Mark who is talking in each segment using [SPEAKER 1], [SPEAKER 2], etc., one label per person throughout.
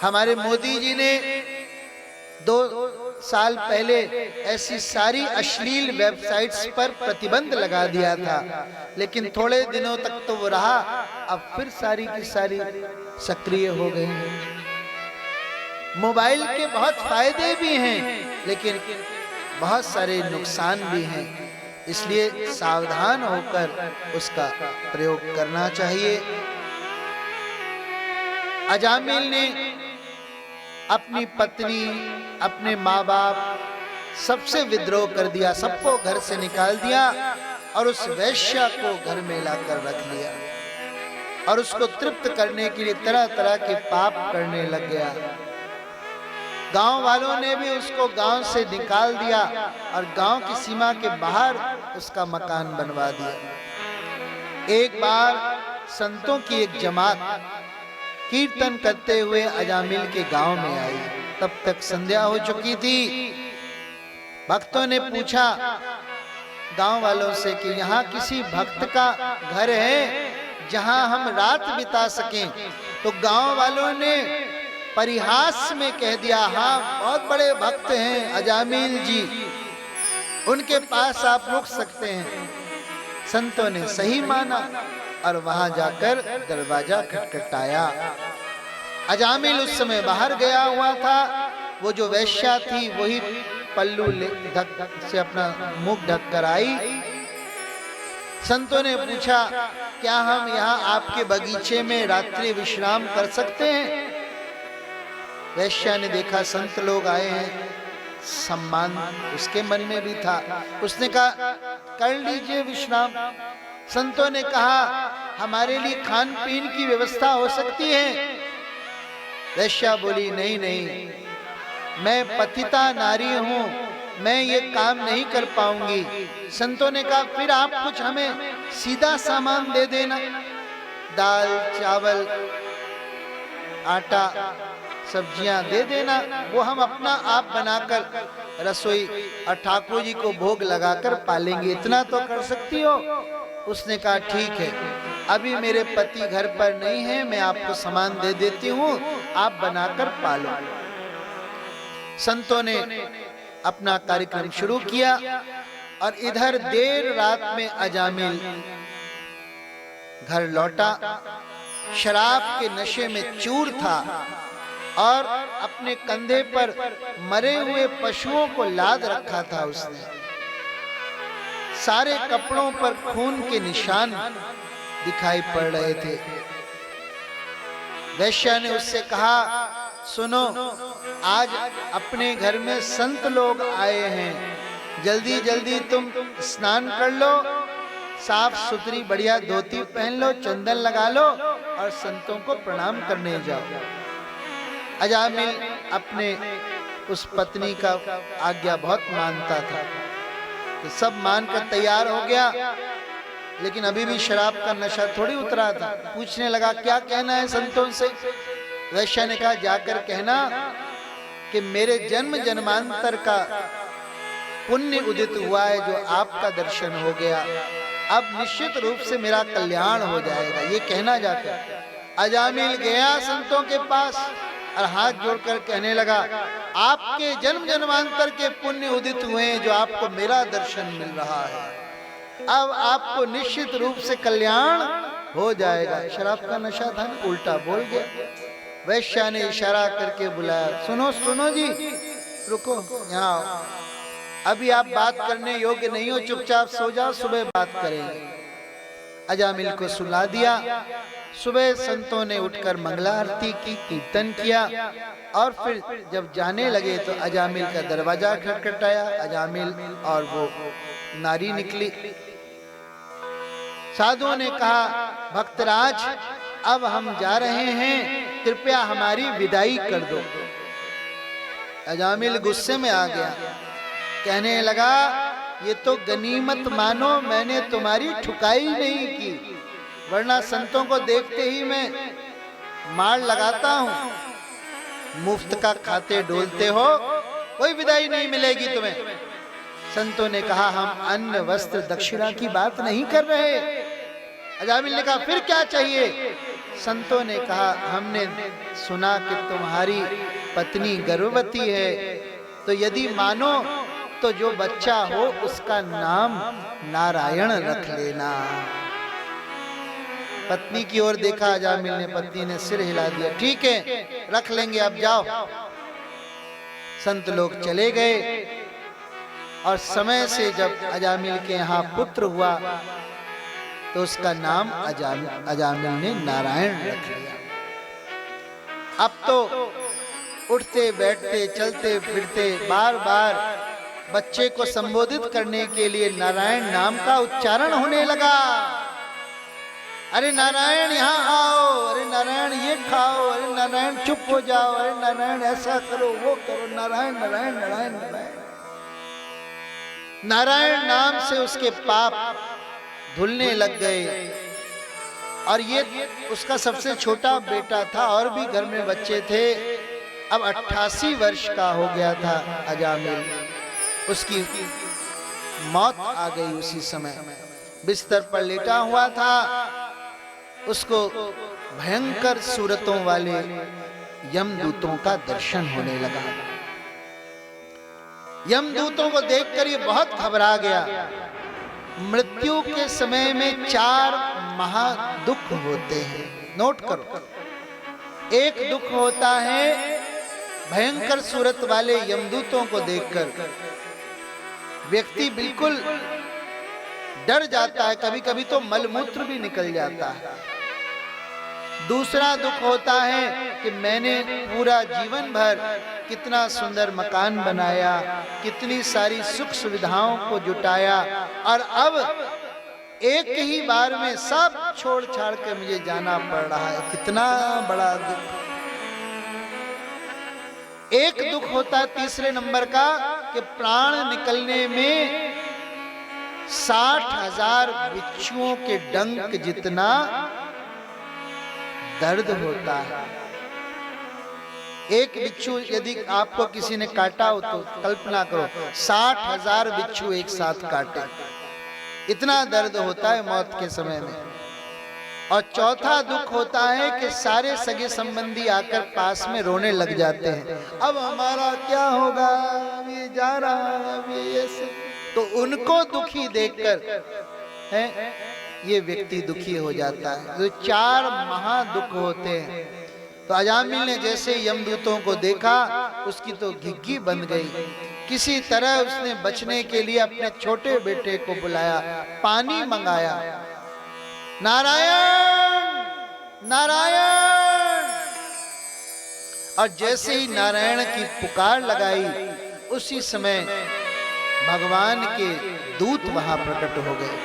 [SPEAKER 1] हमारे मोदी जी ने 2 साल पहले ऐसी सारी अश्लील वेबसाइट्स पर प्रतिबंध लगा दिया था, लेकिन थोड़े दिनों तक तो वो रहा, अब फिर सारी की सारी सक्रिय हो गए हैं। मोबाइल के बहुत फायदे भी हैं, लेकिन बहुत सारे नुकसान भी हैं, इसलिए सावधान होकर उसका प्रयोग करना चाहिए। अजामिल ने अपनी पत्नी, अपने माँ बाप सबसे विद्रोह कर दिया, सबको घर से निकाल दिया और उस वैश्या को घर में लाकर रख लिया और उसको तृप्त करने के लिए तरह तरह के पाप करने लग गया। गांव वालों ने भी उसको गांव से निकाल दिया और गांव की सीमा के बाहर उसका मकान बनवा दिया। एक बार संतों की एक जमात कीर्तन करते हुए अजामिल के गांव में आई। तब तक संध्या हो चुकी थी। भक्तों ने पूछा गांव वालों से कि यहाँ किसी भक्त का घर है जहां हम रात बिता सकें? तो गांव वालों ने परिहास में कह दिया, हाँ, बहुत बड़े भक्त हैं अजामिल जी, उनके पास आप रुक सकते हैं। संतों ने सही माना और वहां जाकर दरवाजा खटखटाया। अजामिल उस समय बाहर गया हुआ था। वो जो वैश्या थी वही पल्लू ढक से अपना मुख ढक कर आई। संतों ने पूछा, क्या हम यहाँ आपके बगीचे में रात्रि विश्राम कर सकते हैं? वैश्या ने देखा संत लोग आए हैं, सम्मान उसके मन में भी था। उसने कहा, कर लीजिए विश्राम। संतों ने कहा, हमारे लिए खान पीन की व्यवस्था हो सकती है? वैश्या बोली, नहीं नहीं, मैं पतिता नारी हूं, मैं ये काम नहीं कर पाऊंगी। संतों ने कहा, फिर आप कुछ हमें सीधा सामान दे देना, दाल चावल आटा सब्जियां दे देना, वो हम अपना आप बनाकर रसोई और ठाकुर जी को भोग लगाकर पालेंगे, इतना तो कर सकती हो? उसने कहा, ठीक है, अभी मेरे पति घर पर नहीं है, मैं आपको सामान दे देती हूँ, आप बनाकर पालो। संतों ने अपना कार्यक्रम शुरू किया और इधर देर रात में अजामिल घर लौटा। शराब के नशे में चूर था और अपने कंधे पर मरे हुए पशुओं को लाद रखा था। उसने सारे कपड़ों पर खून के निशान दिखाई पड़ रहे थे। वैश्या ने उससे कहा, सुनो, आज अपने घर में संत लोग आए हैं, जल्दी जल्दी तुम स्नान कर लो, साफ सुथरी बढ़िया धोती पहन लो, चंदन लगा लो और संतों को प्रणाम करने जाओ। अजामिल अपने उस पत्नी का आज्ञा बहुत मानता था, तो सब मानकर तैयार हो गया, लेकिन अभी भी शराब का नशा थोड़ी उतरा था। पूछने लगा, क्या कहना है संतों से? वैश्या ने कहा, जाकर कहना कि मेरे जन्म जन्मांतर का पुण्य उदित हुआ है, जो आपका दर्शन हो गया, अब निश्चित रूप से मेरा कल्याण हो जाएगा, ये कहना जाकर। अजामिल गया संतों के पास और हाथ जोड़कर कहने लगा, आपके जन्म जन्मांतर के पुण्य उदित हुए हैं, जो आपको मेरा दर्शन मिल रहा है, अब आपको निश्चित रूप से कल्याण हो जाएगा। शराब का नशा था, उल्टा बोल गया। वैश्या ने इशारा करके बुलाया, सुनो सुनो जी, रुको, यहाँ आओ, अभी आप बात करने योग्य नहीं हो, चुपचाप सो जाओ, सुबह बात करेंगे। अजामिल को सुला दिया। सुबह संतों ने उठकर मंगला आरती की, कीर्तन किया और फिर जब जाने लगे तो अजामिल का दरवाजा खटखटाया। अजामिल और वो नारी निकली। साधुओं ने कहा, भक्तराज, अब हम जा रहे हैं, कृपया हमारी विदाई कर दो। अजामिल गुस्से में आ गया, कहने लगा, ये तो गनीमत मानो, मैंने तुम्हारी ठुकाई नहीं की, वरना संतों को देखते ही मैं मार लगाता हूं। मुफ्त का खाते डोलते हो, कोई विदाई नहीं मिलेगी तुम्हें। संतों ने कहा, हम अन्न वस्त्र दक्षिणा की बात नहीं कर रहे। अजामिल ने कहा, फिर क्या चाहिए? संतों ने कहा, हमने सुना कि तुम्हारी पत्नी गर्भवती है, तो यदि मानो तो जो बच्चा हो उसका नाम नारायण रख लेना। पत्नी की ओर देखा अजामिल ने, पत्नी ने सिर हिला दिया, ठीक है रख लेंगे, अब जाओ। संत लोग चले गए और समय से जब अजामिल के यहाँ पुत्र हुआ तो उसका नाम अजामिल ने नारायण रख लिया। अब तो उठते बैठते चलते फिरते बार बार बच्चे को संबोधित करने के लिए नारायण नाम का उच्चारण होने लगा। अरे नारायण यहाँ आओ, अरे नारायण ये खाओ, अरे नारायण चुप हो जाओ, अरे नारायण ऐसा करो वो करो, नारायण नारायण नारायण नारायण। नारायण नाम से उसके पाप धुलने लग गए। और ये उसका सबसे छोटा बेटा था और भी घर में बच्चे थे। अब 88 वर्ष का हो गया था अजामिल, उसकी मौत आ गई उसी समय। बिस्तर पर लेटा हुआ था, उसको भयंकर सूरतों वाले यमदूतों का दर्शन होने लगा। यमदूतों को देखकर ये बहुत घबरा गया। मृत्यु के समय में 4 महादुख होते हैं, नोट करो। एक दुख होता है भयंकर सूरत वाले यमदूतों को देखकर व्यक्ति बिल्कुल डर जाता है, कभी कभी तो मलमूत्र भी निकल जाता है। दूसरा दुख होता है कि मैंने पूरा जीवन भर कितना सुंदर मकान बनाया, कितनी सारी सुख सुविधाओं को जुटाया, और अब एक ही बार में सब छोड़ छाड़ के मुझे जाना पड़ रहा है। कितना बड़ा दुख। एक दुख होता है तीसरे नंबर का कि प्राण निकलने में 60,000 बिच्छुओं के डंक जितना दर्द होता है। एक बिच्छू यदि आपको किसी ने काटा हो तो कल्पना करो 60,000 बिच्छू एक साथ काटे, इतना दर्द होता है मौत के समय में। और चौथा दुख होता है कि सारे सगे संबंधी आकर पास में रोने लग जाते हैं, अब हमारा क्या होगा, अब ये जा रहा है, अब ये तो उनको दुखी देखकर है ये व्यक्ति दुखी हो जाता है। तो 4 महादुख होते हैं। तो अजामिल ने जैसे यमदूतों को देखा उसकी तो घिघी बन गई। किसी तरह उसने बचने के लिए अपने छोटे बेटे को बुलाया, पानी मंगाया, नारायण नारायण। और जैसे ही नारायण की पुकार लगाई उसी समय भगवान के दूत वहां प्रकट हो गए।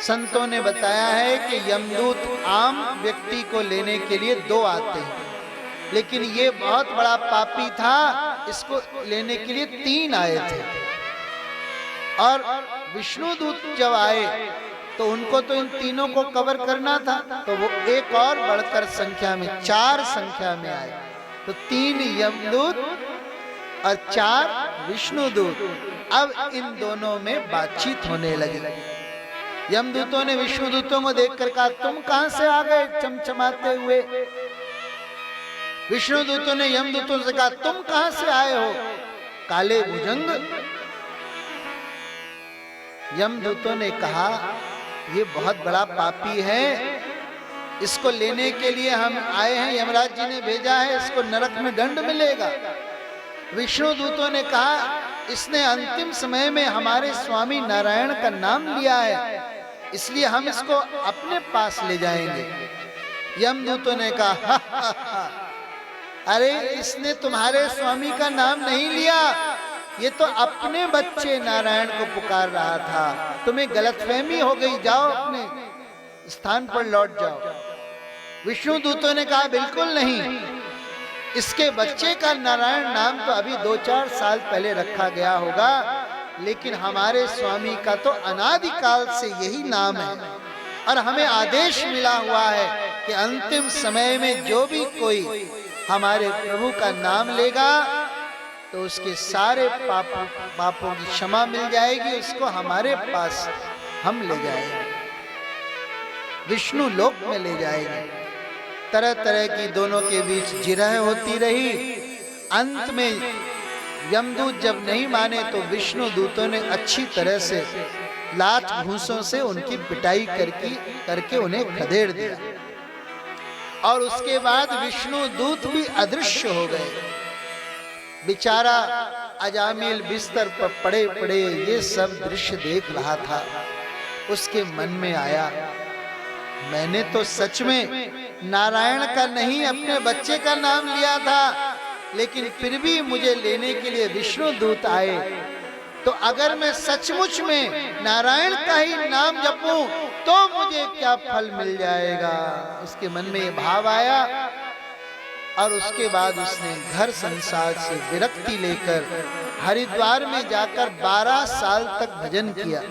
[SPEAKER 1] संतों ने बताया है कि यमदूत आम व्यक्ति को लेने के लिए 2 आते हैं, लेकिन ये बहुत बड़ा पापी था, इसको लेने के लिए 3 आए थे। और विष्णु दूत जब आए तो उनको तो इन तीनों को कवर करना था, तो वो एक और बढ़कर संख्या में 4 संख्या में आए। तो 3 यमदूत और 4 विष्णुदूत। अब इन दोनों में बातचीत होने लगी। यमदूतों ने विष्णुदूतों को देखकर कहा, तुम कहां से आ गए चमचमाते हुए। विष्णुदूतों ने यमदूतों से कहा, तुम कहां से आए हो काले भुजंग। यमदूतों ने कहा, ये बहुत बड़ा पापी है, इसको लेने के लिए हम आए हैं, यमराज जी ने भेजा है, इसको नरक में दंड मिलेगा। विष्णुदूतों ने कहा, इसने अंतिम समय में हमारे स्वामी नारायण का नाम लिया है, इसलिए हम इसको अपने पास ले जाएंगे। यमदूतों ने कहा, अरे इसने तुम्हारे स्वामी का नाम नहीं लिया, ये तो अपने बच्चे नारायण को पुकार रहा था, तुम्हें गलतफहमी हो गई, जाओ अपने स्थान पर लौट जाओ। विष्णुदूतों ने कहा, बिल्कुल नहीं, इसके बच्चे का नारायण नाम तो अभी 2-4 साल पहले रखा गया होगा, लेकिन हमारे स्वामी का तो अनादिकाल से यही नाम है, और हमें आदेश मिला हुआ है कि अंतिम समय में जो भी कोई हमारे प्रभु का नाम लेगा तो उसके सारे पापों की क्षमा मिल जाएगी, उसको हमारे पास हम ले जाएंगे। विष्णु लोक में ले जाएगी। तरह तरह की दोनों के बीच जिरह होती रही। अंत में यमदूत जब नहीं माने तो विष्णु दूतों ने अच्छी तरह से लात घूंसों से उनकी पिटाई करके उन्हें खदेड़ दिया। और उसके बाद विष्णु दूत भी अदृश्य हो गए। बेचारा अजामिल बिस्तर पर पड़े पड़े ये सब दृश्य देख रहा था। उसके मन में आया, मैंने तो सच में नारायण का नहीं अपने बच्चे का नाम लिया था, लेकिन फिर भी मुझे लेने के लिए विष्णु दूत आए। तो अगर मैं सचमुच में नारायण का ही नाम जपूं तो मुझे क्या फल मिल जाएगा। उसके मन में ये भाव आया और उसके बाद उसने घर संसार से विरक्ति लेकर हरिद्वार में जाकर 12 साल तक भजन किया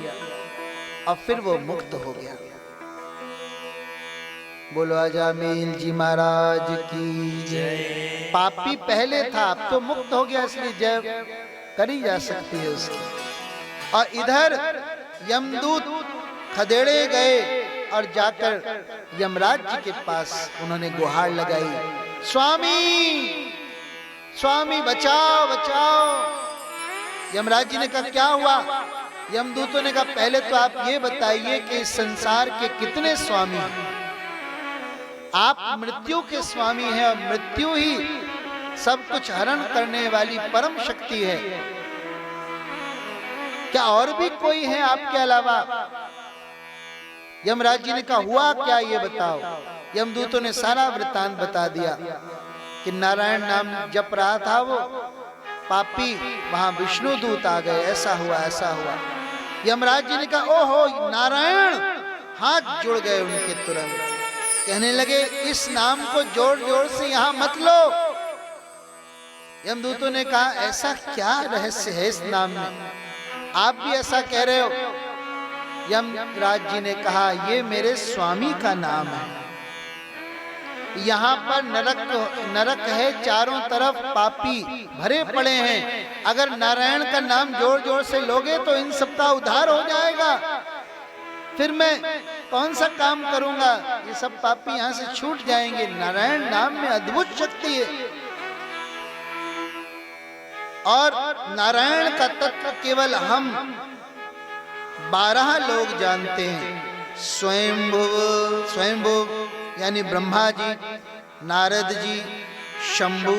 [SPEAKER 1] और फिर वो मुक्त हो गया। बोलो अजामिल जी महाराज की जय। पापी पहले था, अब तो मुक्त हो गया, इसलिए जय करी जा सकती है उसकी। और इधर यमदूत खदेड़े गए और जाकर यमराज जी के पास उन्होंने गुहार लगाई, स्वामी स्वामी बचाओ बचाओ। यमराज जी ने कहा क्या हुआ? यमदूतों ने कहा पहले तो आप ये बताइए कि इस संसार के कितने स्वामी हैं? आप मृत्यु के स्वामी हैं और मृत्यु ही सब कुछ हरण करने वाली परम शक्ति है। क्या और भी कोई है आपके अलावा? यमराज जी ने कहा हुआ क्या ये बताओ। यमदूतों ने सारा वृत्तांत बता दिया कि नारायण नाम जप रहा था वो पापी, वहां विष्णु दूत आ गए, ऐसा हुआ। यमराज जी ने कहा ओहो नारायण, हाथ जुड़ गए उनके तुरंत। कहने लगे इस नाम को जोर जोर से यहां मत लो। यमदूतों ने कहा ऐसा क्या रहस्य है इस नाम में, आप भी ऐसा कह रहे हो? यमराज जी ने कहा ये मेरे स्वामी का नाम है। यहाँ पर नरक है, चारों तरफ पापी भरे पड़े हैं। अगर नारायण का नाम जोर जोर से लोगे तो इन सबका उद्धार हो जाएगा। फिर मैं कौन सा काम करूंगा? ये सब पापी यहाँ से छूट जाएंगे। नारायण नाम में अद्भुत शक्ति है और नारायण का तत्व केवल हम 12 लोग जानते हैं। स्वयंभू यानी ब्रह्मा जी, नारद जी, शंभु,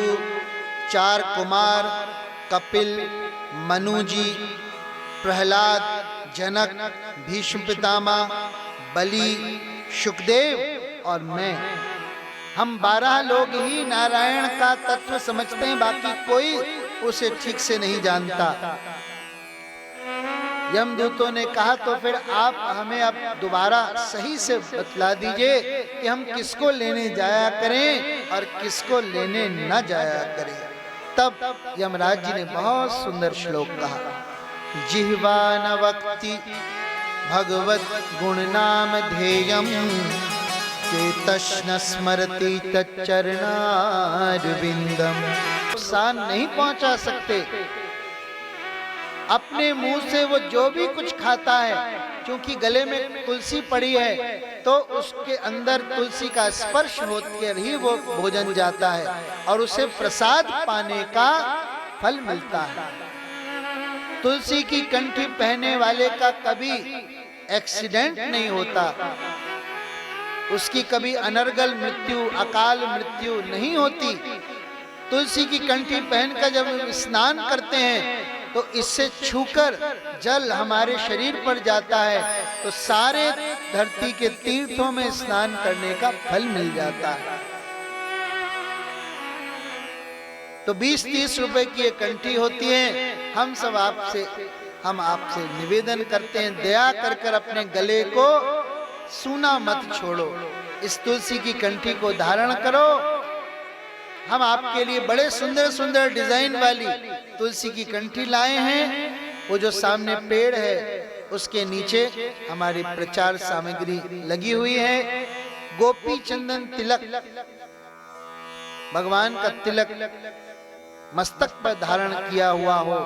[SPEAKER 1] 4 कुमार, कपिल, मनु जी, प्रहलाद, जनक, भीष्म पितामह, बलि, शुकदेव और मैं। हम 12 लोग ही नारायण का तत्व समझते हैं, बाकी कोई उसे ठीक से नहीं जानता। यमदूतों ने कहा तो फिर आप हमें अब दोबारा सही से बतला दीजिए कि हम किसको लेने जाया करें और किसको लेने न जाया करें। तब यमराज जी ने बहुत सुंदर श्लोक कहा, जिह्वा न वक्ति भगवत गुण नाम ध्येयम चेतस् न स्मरति तच्चरणारविंदम। नुकसान नहीं पहुंचा सकते। अपने मुंह से वो जो भी कुछ खाता है, क्योंकि गले में तुलसी पड़ी है तो उसके अंदर तुलसी का स्पर्श होकर ही वो भोजन जाता है और उसे प्रसाद पाने का फल मिलता है। तुलसी की कंठी पहनने वाले का कभी एक्सीडेंट नहीं होता, उसकी कभी अनर्गल मृत्यु, अकाल मृत्यु नहीं होती। तुलसी की कंठी पहनकर जब हम स्नान करते हैं तो इससे छूकर जल हमारे शरीर पर जाता है तो सारे धरती के तीर्थों में स्नान करने का फल मिल जाता है। तो 20-30 रुपए की ये कंठी होती है। हम आपसे निवेदन करते हैं, दया कर कर अपने गले को सूना मत छोड़ो, इस तुलसी की कंठी को धारण करो। हम आपके लिए बड़े सुंदर सुंदर डिजाइन वाली तुलसी की कंठी लाए हैं। वो जो सामने पेड़ है उसके नीचे हमारी प्रचार सामग्री लगी हुई है। गोपी चंदन तिलक, भगवान का तिलक मस्तक पर धारण किया हुआ हो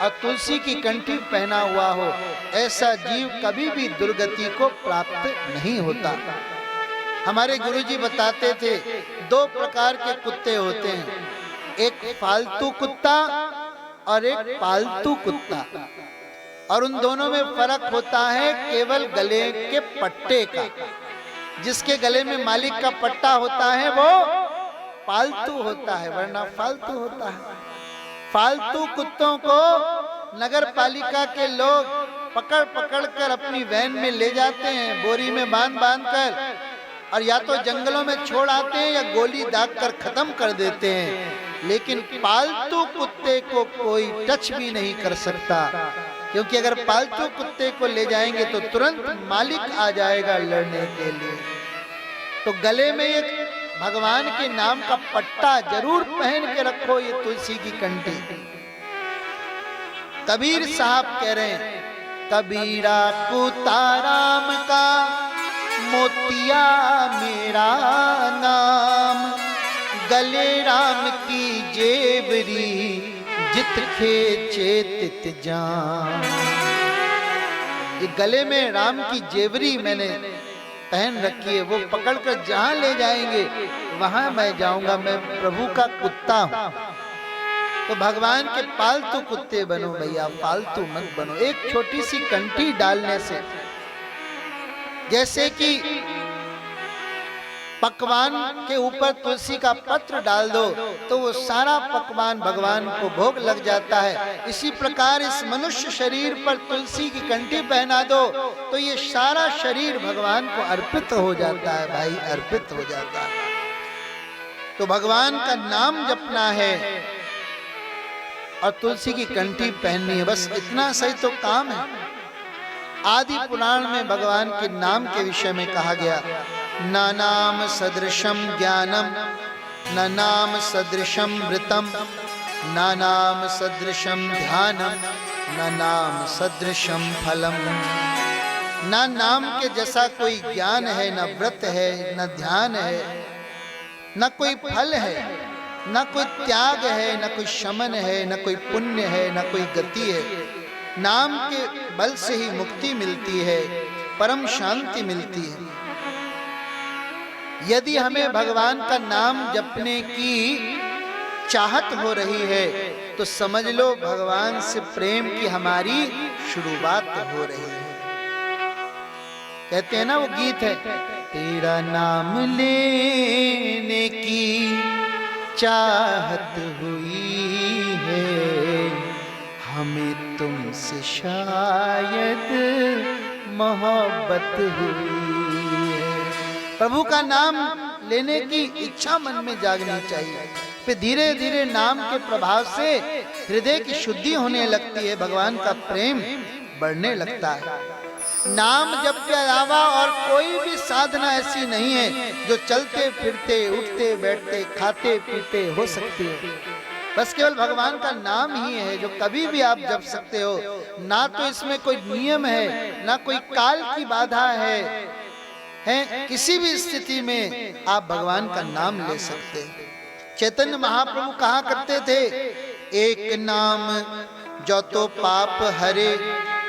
[SPEAKER 1] और तुलसी की कंठी पहना हुआ हो, ऐसा जीव कभी भी दुर्गति को प्राप्त नहीं होता। हमारे गुरुजी बताते थे 2 प्रकार के कुत्ते होते हैं, एक फालतू कुत्ता और एक पालतू कुत्ता, और उन दोनों में फर्क होता है केवल गले के पट्टे का। जिसके गले में मालिक का पट्टा होता है वो पालतू होता है, वरना फालतू होता है। फालतू कुत्तों को नगर पालिका के लोग पकड़ पकड़ कर अपनी वैन में ले जाते हैं, बोरी में बांध बांध कर, और या तो जंगलों में छोड़ आते हैं या गोली दाग कर खत्म कर देते हैं। लेकिन पालतू कुत्ते को कोई टच भी नहीं कर सकता, क्योंकि अगर पालतू कुत्ते को ले जाएंगे तो तुरंत मालिक आ जाएगा लड़ने के लिए। तो गले में एक भगवान के नाम का पट्टा जरूर पहन के रखो, ये तुलसी की कंठी। कबीर साहब कह रहे हैं, कबीरा कुता राम का मोतिया मेरा नाम, गले राम की जेवरी जित खेचे तित जान। ये गले में राम की जेवरी मैंने पहन रखी है, वो पकड़कर जहां ले जाएंगे वहां मैं जाऊंगा, मैं प्रभु का कुत्ता हूं। तो भगवान के पालतू कुत्ते बनो भैया, पालतू मत बनो। एक छोटी सी कंठी डालने से, जैसे कि पकवान के ऊपर तुलसी का पत्र डाल दो तो वो सारा पकवान भगवान को भोग लग जाता है, इसी प्रकार इस मनुष्य शरीर पर तुलसी की कंठी पहना दो तो ये सारा शरीर भगवान को अर्पित हो जाता है भाई, अर्पित हो जाता है। तो भगवान का नाम जपना है और तुलसी की कंठी पहननी है, बस इतना सही तो काम है। आदि पुराण में भगवान के नाम के विषय में कहा गया, न नाम सदृशम ज्ञानम, न नाम सदृशम मृतम, न नाम सदृशम ध्यानम, न नाम सदृशम फलम। न नाम के जैसा कोई ज्ञान है, न व्रत है, न ध्यान है, न कोई फल है, न कोई त्याग है, न कोई शमन है, न कोई पुण्य है, न कोई गति है। नाम के बल से ही मुक्ति मिलती है, परम शांति मिलती है। यदि हमें भगवान का नाम जपने की चाहत हो रही है तो समझ लो भगवान से प्रेम की हमारी शुरुआत हो रही है। कहते हैं ना वो गीत है, तेरा नाम लेने की चाहत हुई है, हमें तुमसे शायद मोहब्बत हुई है। प्रभु का नाम लेने की इच्छा मन में जागनी चाहिए, फिर धीरे धीरे नाम के प्रभाव से हृदय की शुद्धि होने लगती है, भगवान का प्रेम बढ़ने लगता है। नाम जप के अलावा और कोई भी साधना ऐसी नहीं है जो चलते फिरते उठते बैठते खाते पीते हो सकती है। बस केवल भगवान का नाम ही है जो कभी भी आप जप सकते हो। ना तो इसमें कोई नियम है, ना कोई काल की बाधा है, किसी भी स्थिति में आप भगवान का नाम ले सकते हैं। चैतन्य महाप्रभु कहा करते थे, एक नाम जो तो पाप हरे,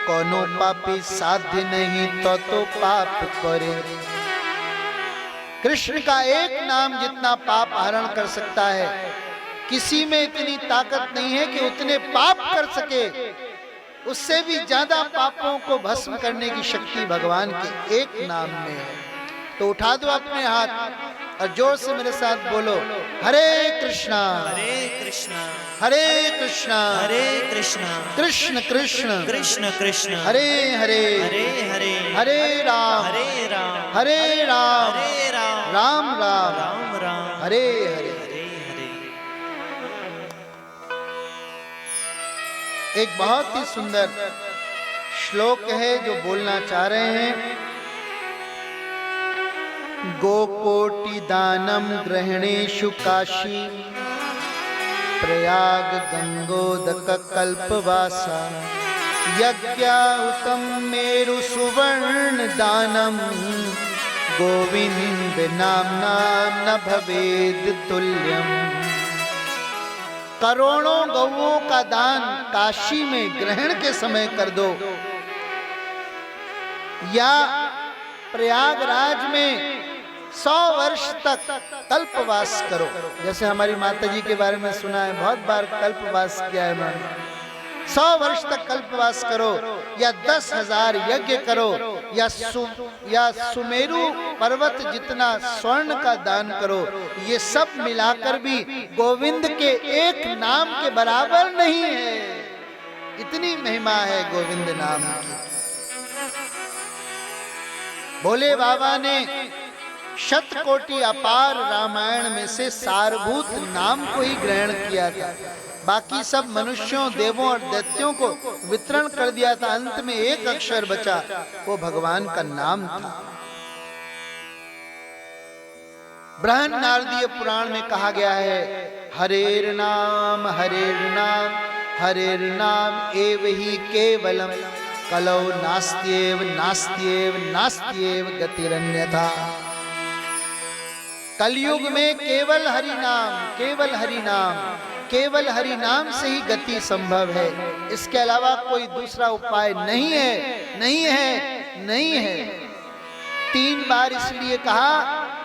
[SPEAKER 1] कोनो पापी साध्य नहीं तो पाप करे। कृष्ण का एक नाम जितना पाप हरण कर सकता है, किसी में इतनी ताकत नहीं है कि उतने पाप कर सके। उससे भी ज्यादा पापों को भस्म करने की शक्ति भगवान के एक नाम में है। तो उठा दो अपने हाथ और जोर से मेरे साथ बोलो, हरे कृष्णा
[SPEAKER 2] हरे कृष्णा
[SPEAKER 1] हरे कृष्णा
[SPEAKER 2] हरे कृष्णा
[SPEAKER 1] कृष्ण कृष्ण
[SPEAKER 2] कृष्ण कृष्ण
[SPEAKER 1] हरे हरे
[SPEAKER 2] हरे हरे
[SPEAKER 1] हरे राम
[SPEAKER 2] हरे राम
[SPEAKER 1] हरे राम
[SPEAKER 2] हरे राम
[SPEAKER 1] राम राम
[SPEAKER 2] राम राम
[SPEAKER 1] हरे हरे।
[SPEAKER 2] हरे हरे।
[SPEAKER 1] एक बहुत ही सुंदर श्लोक है जो बोलना चाह रहे हैं। गोकोटि दानम ग्रहणेषु काशी, प्रयाग गंगोदक कल्पवासा, यज्ञाहुतम मेरु सुवर्ण दानम, गोविंद नाम नाम न भवेद तुल्यम। करोड़ों गौओं का दान काशी में ग्रहण के समय कर दो, या प्रयागराज में 100 वर्ष तक कल्पवास करो। जैसे हमारी माताजी के बारे में सुना है, बहुत बार कल्पवास किया है उन्होंने। 100 वर्ष तक कल्पवास करो, या 10,000 यज्ञ करो, या सुमेरु पर्वत जितना स्वर्ण का दान करो। ये सब मिलाकर भी गोविंद के एक नाम के बराबर नहीं है। इतनी महिमा है गोविंद नाम की। भोले बाबा ने शतकोटि अपार रामायण में से सारभूत नाम को ही ग्रहण किया था, बाकी सब मनुष्यों, देवों और दैत्यों को वितरण कर दिया था। अंत में एक अक्षर बचा, वो भगवान का नाम था। बृहन नारदीय पुराण में कहा गया है, हरेर नाम हरेर नाम एव ही केवलम कलौ नास्त्येव नास्त्येव नास्त्येव गतिरन्यथा। कलयुग में केवल हरि नाम, केवल हरि नाम, केवल हरि नाम से ही गति संभव है। इसके अलावा कोई दूसरा उपाय नहीं है, नहीं है, नहीं है। 3 बार इसलिए कहा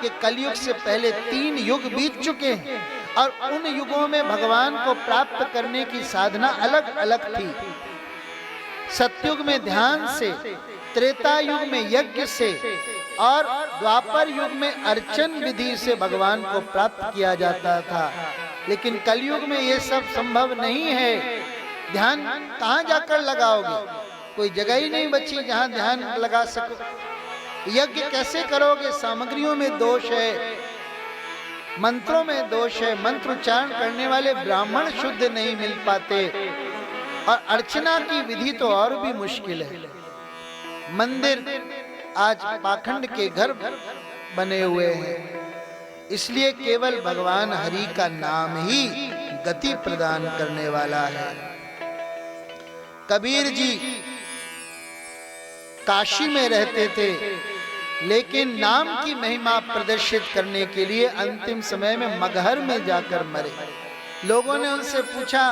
[SPEAKER 1] कि कलयुग से पहले 3 युग बीत चुके हैं और उन युगों में भगवान को प्राप्त करने की साधना अलग अलग थी। सतयुग में ध्यान से, त्रेता युग में यज्ञ से और द्वापर युग में अर्चन विधि से भगवान को प्राप्त किया जाता था। लेकिन कलयुग में ये सब संभव नहीं है। ध्यान कहाँ जाकर लगाओगे? कोई जगह ही नहीं बची जहाँ ध्यान लगा सको। यज्ञ कैसे करोगे? सामग्रियों में दोष है, मंत्रों में दोष है, मंत्र उच्चारण करने वाले ब्राह्मण शुद्ध नहीं मिल पाते, और अर्चना की विधि तो और भी मुश्किल है। मंदिर आज पाखंड के घर बने हुए हैं। इसलिए केवल भगवान हरि का नाम ही गति प्रदान करने वाला है। कबीर जी काशी में रहते थे, लेकिन नाम की महिमा प्रदर्शित करने के लिए अंतिम समय में मगहर में जाकर मरे। लोगों ने उनसे पूछा,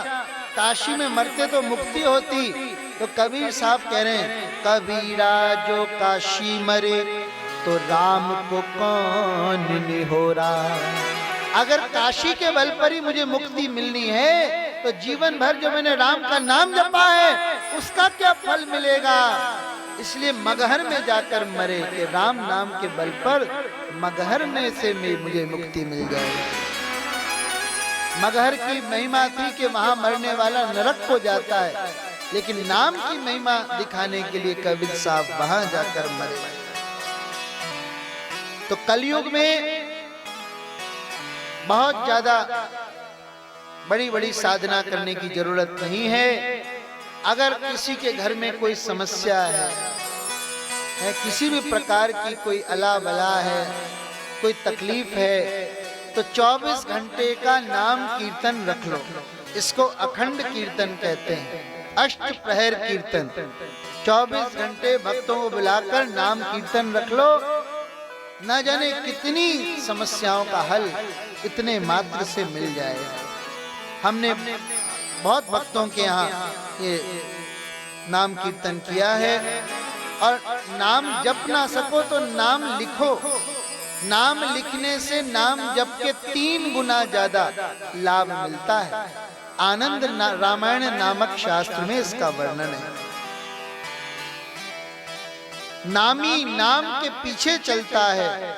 [SPEAKER 1] काशी में मरते तो मुक्ति होती। तो कबीर साहब कह रहे हैं, कबीरा जो काशी मरे तो राम को कौन निहोरा। अगर काशी के बल पर ही मुझे मुक्ति मिलनी है तो जीवन भर जो मैंने राम का नाम जपा है उसका क्या फल मिलेगा। इसलिए मगहर में जाकर मरे कि राम नाम के बल पर मगहर में से मुझे मुक्ति मिल जाएगी। मगहर की महिमा थी कि वहां मरने वाला नरक को जाता है, लेकिन नाम की महिमा दिखाने के लिए कबीर साहब वहां जाकर मरे। तो कलयुग में बहुत ज्यादा बड़ी बड़ी साधना करने की जरूरत नहीं है। अगर किसी के घर में कोई समस्या है, किसी भी प्रकार की कोई अला बला है, कोई तकलीफ है, तो 24 घंटे का नाम कीर्तन रख लो। इसको अखंड कीर्तन कहते हैं, अष्ट प्रहर कीर्तन। 24 घंटे भक्तों को बुलाकर नाम कीर्तन रख लो। न जाने कितनी समस्याओं का हल इतने मात्र से मिल जाएगा। हमने बहुत भक्तों के यहाँ ये नाम कीर्तन किया है। और नाम जप ना सको तो नाम लिखो। नाम लिखने से नाम जप के 3 गुना ज्यादा लाभ मिलता है। आनंद रामायण नामक शास्त्र में इसका वर्णन है। नामी नाम के पीछे चलता है।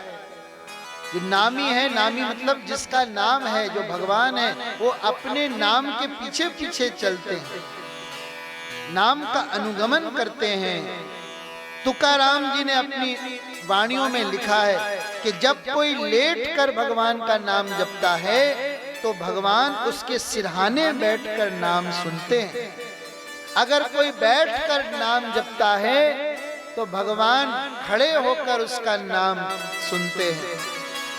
[SPEAKER 1] जो नामी है, नामी मतलब जिसका नाम है, जो भगवान है, वो अपने नाम के पीछे पीछे चलते हैं, नाम का अनुगमन करते हैं। तुकाराम जी ने अपनी वाणियों में लिखा है कि जब कोई लेट कर भगवान का नाम जपता है तो भगवान उसके सिरहाने बैठकर नाम सुनते हैं। अगर कोई बैठकर नाम जपता है तो भगवान खड़े होकर उसका नाम सुनते हैं।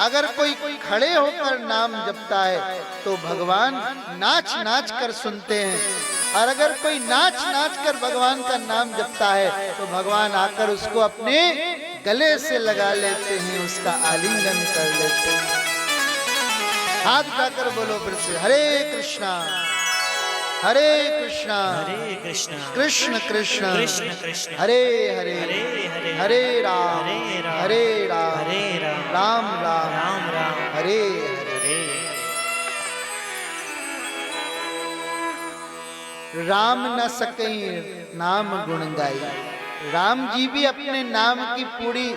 [SPEAKER 1] अगर कोई खड़े होकर नाम जपता है तो भगवान नाच नाच कर सुनते हैं। और अगर कोई नाच नाच कर भगवान का नाम जपता है तो भगवान आकर उसको अपने गले से लगा लेते हैं, उसका आलिंगन कर लेते हैं। हाथ उठाकर बोलो फिर से, हरे कृष्णा हरे कृष्णा
[SPEAKER 2] हरे कृष्णा
[SPEAKER 1] कृष्ण कृष्ण
[SPEAKER 2] कृष्ण कृष्ण
[SPEAKER 1] हरे हरे
[SPEAKER 2] हरे हरे
[SPEAKER 1] हरे राम
[SPEAKER 2] हरे राम
[SPEAKER 1] हरे राम
[SPEAKER 2] हरे राम
[SPEAKER 1] राम राम
[SPEAKER 2] राम राम
[SPEAKER 1] हरे हरे। राम न सके नाम गुण गाई। राम जी भी अपने नाम की पूरी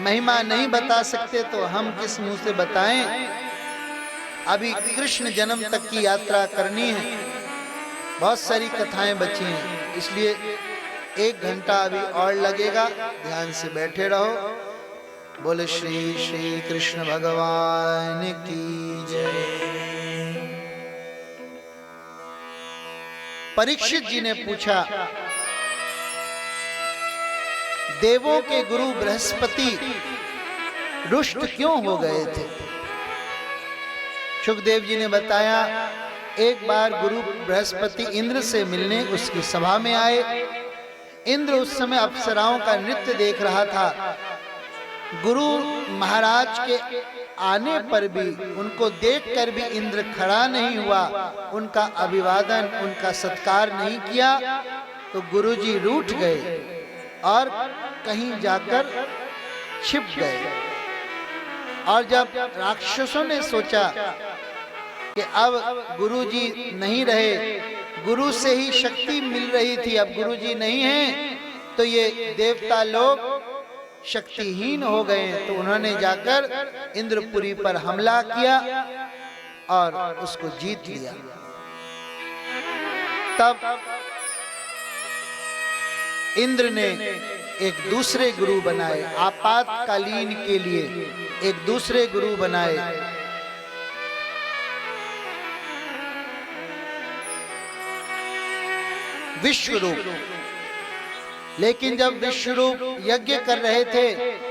[SPEAKER 1] महिमा नहीं बता सकते तो हम किस मुंह से बताएं। अभी कृष्ण जन्म तक की यात्रा करनी है, बहुत सारी कथाएं बची हैं, इसलिए 1 घंटा अभी और लगेगा। ध्यान से बैठे रहो। बोले श्री श्री कृष्ण भगवान की जय। परीक्षित जी ने पूछा, देवों के गुरु बृहस्पति रुष्ट क्यों हो गए थे? सुखदेव जी ने बताया, एक बार गुरु बृहस्पति इंद्र से मिलने उसकी सभा में आए। इंद्र उस समय अप्सराओं का नृत्य देख रहा था। गुरु महाराज के आने पर भी, उनको देखकर भी इंद्र खड़ा नहीं हुआ, उनका अभिवादन, उनका सत्कार नहीं किया। तो गुरुजी रूठ गए और कहीं जाकर छिप गए। और जब राक्षसों ने सोचा कि अब गुरुजी नहीं रहे, गुरु से ही शक्ति मिल रही थी, अब गुरुजी नहीं हैं, तो ये देवता लोग शक्तिहीन हो गए, तो उन्होंने जाकर इंद्रपुरी पर हमला किया और उसको जीत लिया। तब इंद्र ने एक दूसरे गुरु बनाए, आपातकालीन के लिए एक दूसरे गुरु बनाए। विश्वरूप। लेकिन जब विश्वरूप यज्ञ कर रहे थे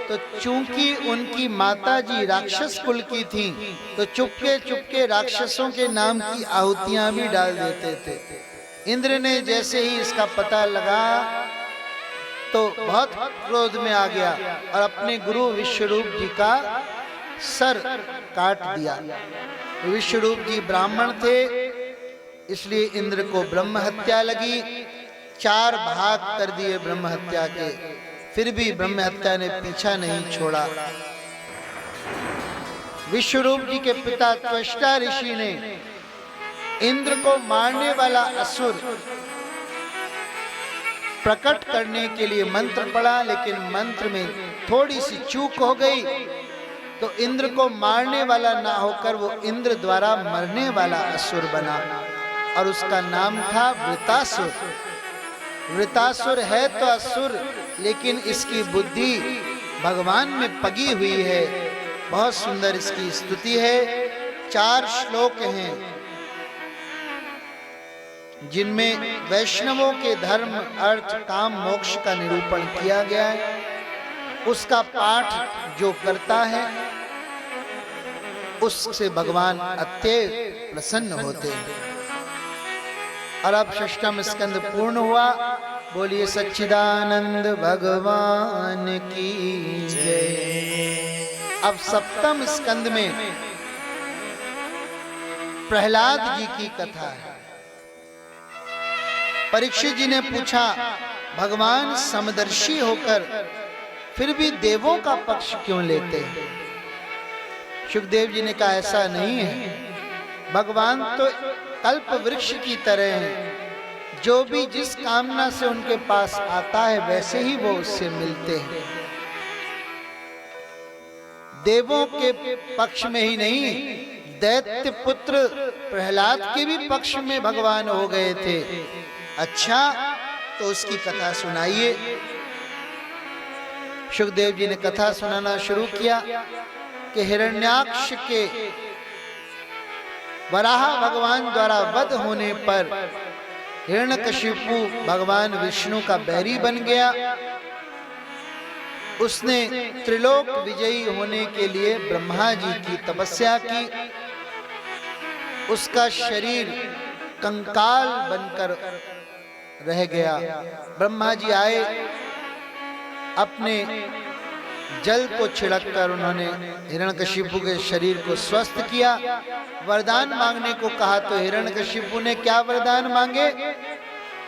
[SPEAKER 1] तो चूंकि उनकी माताजी राक्षस कुल की थी, तो चुपके चुपके राक्षसों के नाम की आहुतियां भी डाल देते थे। इंद्र ने जैसे ही इसका पता लगा तो बहुत क्रोध में आ गया और अपने गुरु विश्वरूप जी का सर काट दिया। विश्वरूप जी ब्राह्मण थे, इसलिए इंद्र को ब्रह्म हत्या लगी। 4 भाग कर दिए ब्रह्म हत्या के, फिर भी ब्रह्म हत्या ने पीछा नहीं छोड़ा। विश्वरूप जी के पिता त्वष्टा ऋषि ने इंद्र को मारने वाला असुर प्रकट करने के लिए मंत्र पढ़ा, लेकिन मंत्र में थोड़ी सी चूक हो गई, तो इंद्र को मारने वाला ना होकर वो इंद्र द्वारा मरने वाला असुर बना और उसका नाम था वृतासुर। वृतासुर है तो असुर, लेकिन इसकी बुद्धि भगवान में पगी हुई है। बहुत सुंदर इसकी स्तुति है। 4 श्लोक हैं जिनमें वैष्णवों के धर्म, अर्थ, काम, मोक्ष का निरूपण किया गया है। उसका पाठ जो करता है उससे भगवान अत्यंत प्रसन्न होते हैं। और अब 6वां स्कंद पूर्ण हुआ। बोलिए सच्चिदानंद भगवान की जय। अब 7वें स्कंद में प्रहलाद जी की कथा है। परीक्षित जी ने पूछा, भगवान समदर्शी होकर फिर भी देवों का पक्ष क्यों लेते हैं? सुखदेव जी ने कहा, ऐसा नहीं है। भगवान तो कल्प वृक्ष की तरह है, जो भी जिस कामना से उनके पास आता है वैसे ही वो उससे मिलते हैं। देवों के पक्ष में ही नहीं, दैत्य पुत्र प्रहलाद के भी पक्ष में भगवान हो गए थे। अच्छा, तो उसकी कथा सुनाइए। सुखदेव जी ने कथा सुनाना शुरू किया कि हिरण्याक्ष के वराह भगवान द्वारा वध होने पर हिरण्यकशिपु भगवान विष्णु का बैरी बन गया। उसने त्रिलोक विजयी होने के लिए ब्रह्मा जी की तपस्या की। उसका शरीर कंकाल बनकर रह गया। ब्रह्मा जी आए, अपने जल को छिड़ककर उन्होंने हिरण्यकशिपु के शरीर को स्वस्थ किया। वरदान मांगने को कहा तो हिरण्यकशिपु ने क्या वरदान मांगे?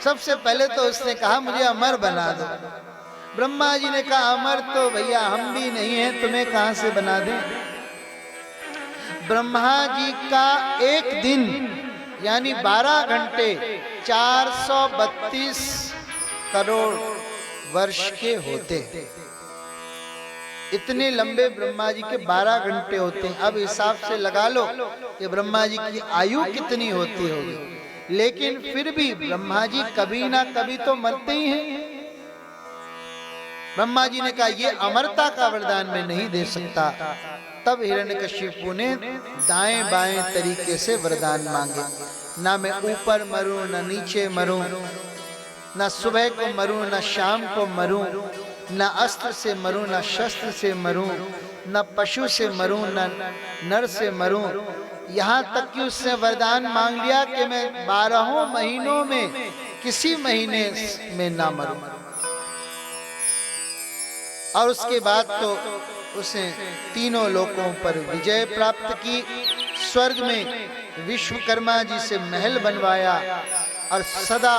[SPEAKER 1] सबसे पहले तो उसने कहा मुझे अमर बना दो। ब्रह्मा जी ने कहा अमर तो भैया हम भी नहीं हैं, तुम्हें कहां से बना दें। ब्रह्मा जी का एक दिन यानी 12 घंटे 432 करोड़ वर्ष के होते। इतने लंबे ब्रह्मा जी के 12 घंटे होते हैं। अब हिसाब से लगा लो कि ब्रह्मा जी की आयु कितनी होती होगी। लेकिन फिर भी ब्रह्मा जी कभी ना कभी तो मरते ही हैं। ब्रह्मा जी ने कहा ये अमरता का वरदान मैं नहीं दे सकता। तब हिरण्यकशिपु ने दाएं बाएं तरीके से वरदान मांगे। ना मैं ऊपर मरूं, ना नीचे मरूं, ना सुबह को मरूं, ना शाम को मरूं, ना अस्त्र से मरूं, ना शस्त्र से मरूं, ना पशु से मरूं, ना नर से मरूं। यहाँ तक कि उसने वरदान मांग लिया कि मैं 12 महीनों में किसी महीने में ना मरूं। और उसके बाद तो उसने तीनों लोकों पर विजय प्राप्त की। स्वर्ग में विश्वकर्मा जी से महल बनवाया और सदा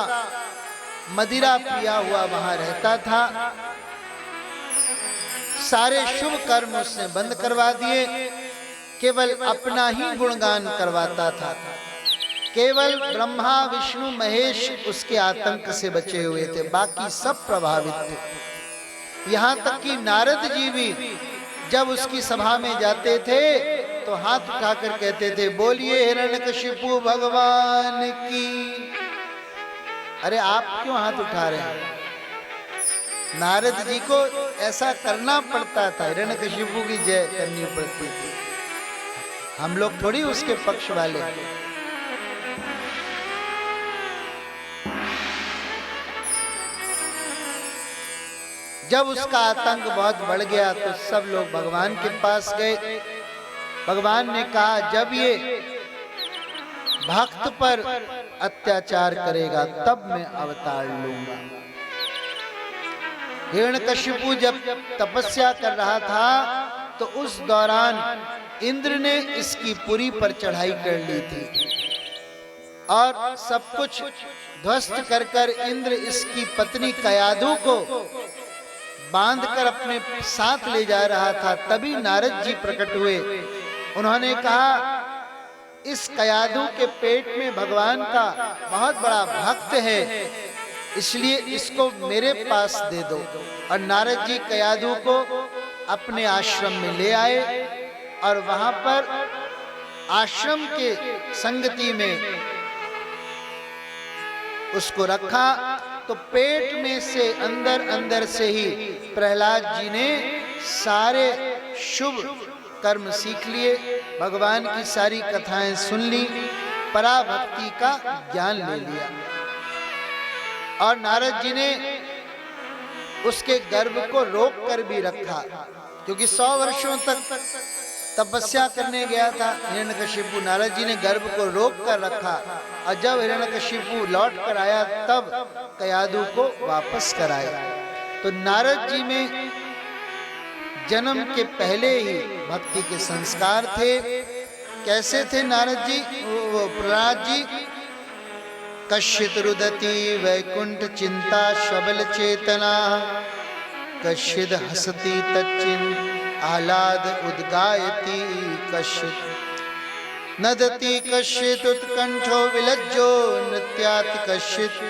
[SPEAKER 1] मदिरा पिया हुआ वहां रहता था। सारे शुभ कर्म उसने बंद करवा दिए। केवल अपना ही गुणगान करवाता था। केवल ब्रह्मा विष्णु महेश उसके आतंक से बचे हुए थे, बाकी सब प्रभावित थे। यहाँ तक कि नारद जी भी जब उसकी सभा में जाते थे तो हाथ उठाकर कहते थे बोलिए हिरण्यकशिपु भगवान की। अरे आप क्यों हाथ उठा रहे हैं? नारद जी को ऐसा करना पड़ता था, हिरण्यकशिपु की जय करनी पड़ती थी। हम लोग थोड़ी उसके पक्ष वाले। जब उसका आतंक बहुत बढ़ गया तो सब लोग भगवान के पास गए। भगवान ने कहा जब ये भक्त पर अत्याचार करेगा तब मैं अवतार लूंगा। हिरण्यकशिपु जब तपस्या कर रहा था तो उस दौरान इंद्र ने इसकी पुरी पर चढ़ाई कर ली थी और सब कुछ ध्वस्त कर कर इंद्र इसकी पत्नी कयाधु को बांधकर अपने साथ ले जा रहा था। तभी नारद जी प्रकट हुए। उन्होंने कहा इस कयाधु के पेट में भगवान का बहुत बड़ा भक्त है, इसलिए इसको मेरे पास दे दो। और नारद जी कयाधु को अपने आश्रम में ले आए और वहां पर आश्रम के संगति में उसको रखा। तो पेट में से अंदर अंदर से ही प्रहलाद जी ने सारे शुभ कर्म सीख लिए, भगवान की सारी कथाएं सुन ली, पराभक्ति का ज्ञान ले लिया। और नारद जी ने उसके गर्भ को रोक कर भी रखा, क्योंकि 100 वर्षों तक तपस्या करने गया था हिरण्यकशिपु। नारद जी ने गर्भ को रोक कर रखा और जब हिरण्यकशिपु लौट कर आया तब कयाधु को वापस कराया। तो नारद जी में जन्म के पहले ही भक्ति के संस्कार थे। कैसे थे नारद जी? वो प्रहलाद जी कश्चित रुदति वैकुंठ चिंता शबल चेतना, कश्चित हसति तच्चिन आह्लाद उद्गायति, कश्चित नदति कश्चित उत्कंठो विलज्जो नृत्याति, कश्चित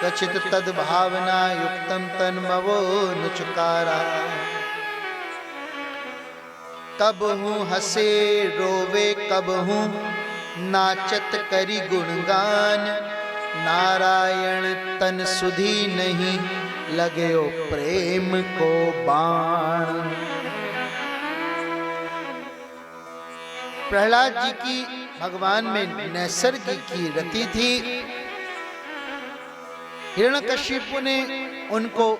[SPEAKER 1] कचित तद भावना युक्तम तन्मवो नुचकारा। कब हूँ हसे रोवे कब हूँ नाचत करी गुणगान, नारायण तन सुधी नहीं लगयो प्रेम को बाण। प्रहलाद जी की भगवान में नैसर्गिक की रति थी। हिरण्यकशिपु ने उनको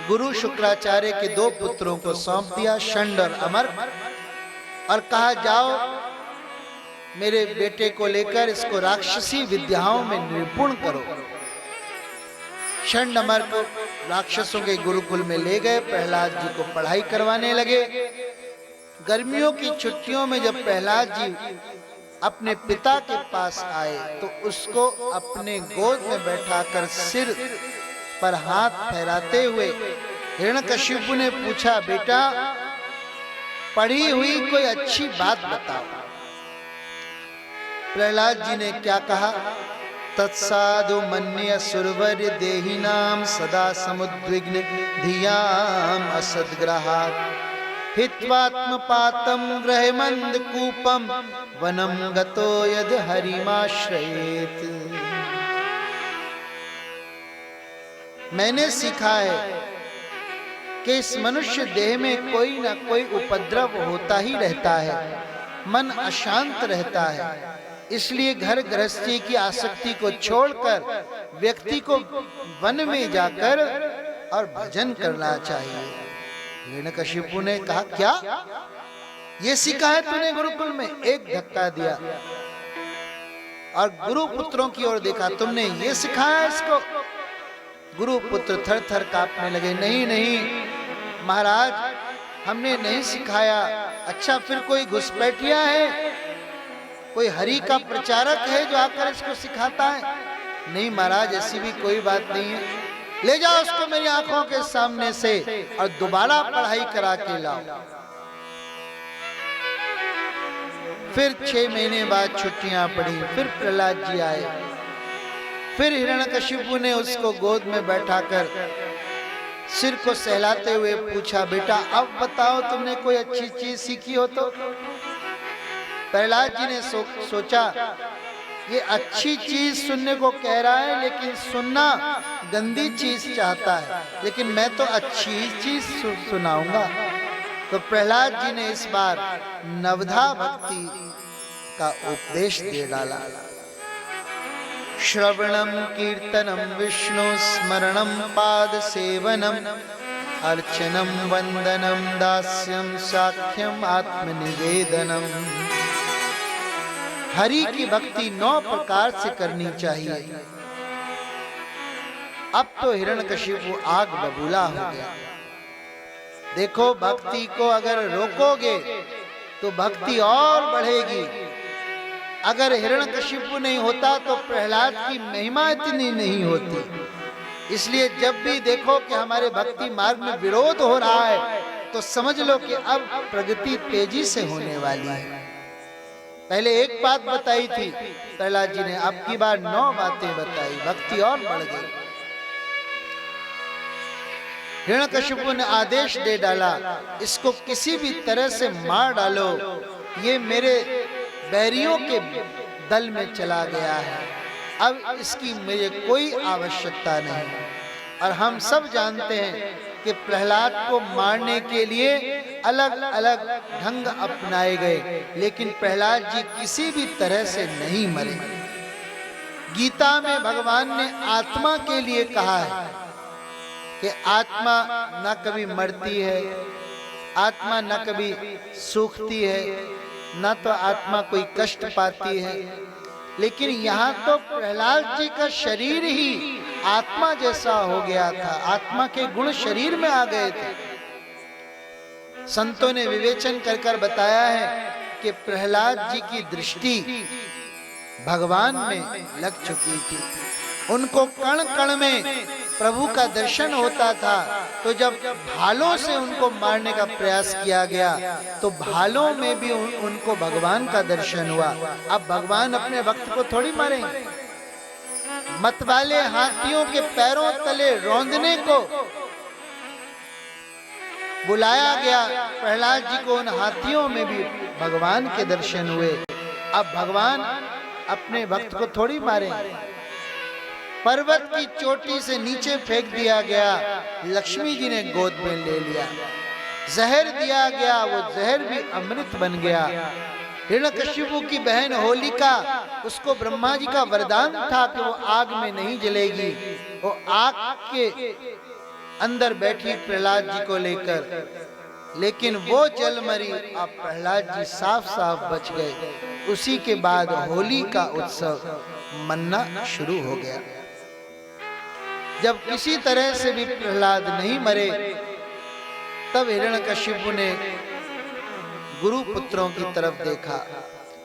[SPEAKER 1] गुरु शुक्राचार्य के 2 पुत्रों को सौंप दिया, षंड और अमर, और कहा जाओ मेरे बेटे को लेकर इसको राक्षसी विद्याओं में निपुण करो। षण्डमर को राक्षसों के गुरुकुल में ले गए, प्रहलाद जी को पढ़ाई करवाने लगे। गर्मियों की छुट्टियों में जब प्रहलाद जी अपने पिता के पास आए तो उसको अपने गोद में बैठाकर सिर पर हाथ फेराते हुए हिरण्यकशिपु ने पूछा, बेटा पढ़ी हुई कोई अच्छी बात बताओ। प्रहलाद जी ने क्या कहा, तत्साधु मन्य सुरवर देहिनाम सदा समुद्विग्न धियाम असद्ग्रहा हित्वात्मपातम ग्रहमंद कूपम वनम गतो यद हरिमाश्रयेत। मैंने सीखा है कि इस मनुष्य देह में कोई ना कोई उपद्रव होता ही रहता है, मन अशांत रहता है, इसलिए घर गृहस्थी की आसक्ति को छोड़कर व्यक्ति को वन में जाकर और भजन करना चाहिए। हिरण्यकशिपु ने कहा, क्या ये सीखा है तूने गुरुकुल में? एक धक्का दिया और गुरु पुत्रों की ओर देखा, तुमने ये सिखाया इसको? गुरु पुत्र थर थर कांपने लगे, नहीं नहीं महाराज, हमने नहीं सिखाया। अच्छा फिर कोई घुसपैठिया है, कोई हरि का प्रचारक है जो आकर इसको सिखाता है? नहीं महाराज, ऐसी भी कोई बात नहीं है, ले जाओ उसको मेरी आंखों के सामने से और दोबारा पढ़ाई करा के लाओ। फिर 6 महीने बाद छुट्टियां पड़ी, फिर प्रहलाद जी आए, फिर हिरण्यकशिपु ने उसको गोद में बैठाकर सिर को सहलाते हुए पूछा, बेटा अब बताओ तुमने कोई अच्छी चीज सीखी हो तो? प्रहलाद जी ने सोचा ये अच्छी चीज सुनने को कह रहा है लेकिन सुनना गंदी चीज चाहता है, लेकिन मैं तो अच्छी चीज सुनाऊंगा। तो प्रहलाद जी ने इस बार नवधा भक्ति का उपदेश दे डाला। श्रवणम कीर्तनम विष्णु स्मरणम पाद सेवनम अर्चनम वंदनम दास्यम साख्यम आत्मनिवेदनम। हरि की भक्ति 9 प्रकार से करनी चाहिए। अब तो हिरण्यकशिपु आग बबूला हो गया। देखो भक्ति को अगर रोकोगे तो भक्ति और बढ़ेगी। अगर हिरण्यकशिपु नहीं होता तो प्रहलाद की महिमा इतनी नहीं होती। इसलिए जब भी देखो कि हमारे भक्ति मार्ग में विरोध हो रहा है तो समझ लो कि अब प्रगति तेजी से होने वाली है। पहले एक बात बताई थी प्रहलाद जी ने, अब की बार 9 बातें बताई, भक्ति और बढ़ गई। हिरण्यकशिपु ने आदेश दे डाला, इसको किसी भी तरह से मार डालो, ये मेरे बैरियों के दल में चला गया है, अब इसकी मुझे कोई आवश्यकता नहीं। और हम सब जानते हैं कि प्रहलाद को मारने के लिए अलग अलग ढंग अपनाए गए, लेकिन प्रहलाद जी किसी भी तरह से नहीं मरे। गीता में भगवान ने आत्मा के लिए कहा है कि आत्मा न कभी मरती है, आत्मा न कभी सूखती है, न तो आत्मा कोई कष्ट पाती है। लेकिन यहाँ तो प्रहलाद जी का शरीर ही आत्मा जैसा हो गया था, आत्मा के गुण शरीर में आ गए थे। संतों ने विवेचन कर कर बताया है कि प्रहलाद जी की दृष्टि भगवान में लग चुकी थी। उनको कण कण में प्रभु का दर्शन होता था। तो जब भालों से उनको मारने का प्रयास किया गया तो भालों में भी उनको भगवान का दर्शन हुआ। अब भगवान अपने भक्त को थोड़ी मारेंगे। मतवाले हाथियों के पैरों तले रौंदने को बुलाया गया, प्रहलाद जी को उन हाथियों में भी भगवान के दर्शन हुए। अब भगवान अपने भक्त को थोड़ी मारेंगे। पर्वत की चोटी से नीचे फेंक दिया गया, लक्ष्मी जी ने गोद में ले लिया। जहर दिया गया, वो जहर भी अमृत बन गया। हिरण्यकशिपु की बहन होलिका, उसको ब्रह्मा जी का वरदान था कि वो आग में नहीं जलेगी। वो आग के अंदर बैठी प्रहलाद जी को लेकर, लेकिन वो जल मरी। अब प्रहलाद जी साफ साफ बच गए। उसी के बाद होली का उत्सव मनना शुरू हो गया। जब किसी तरह से भी प्रहलाद नहीं मरे, तब हिरण्यकशिपु ने गुरु पुत्रों की तरफ देखा।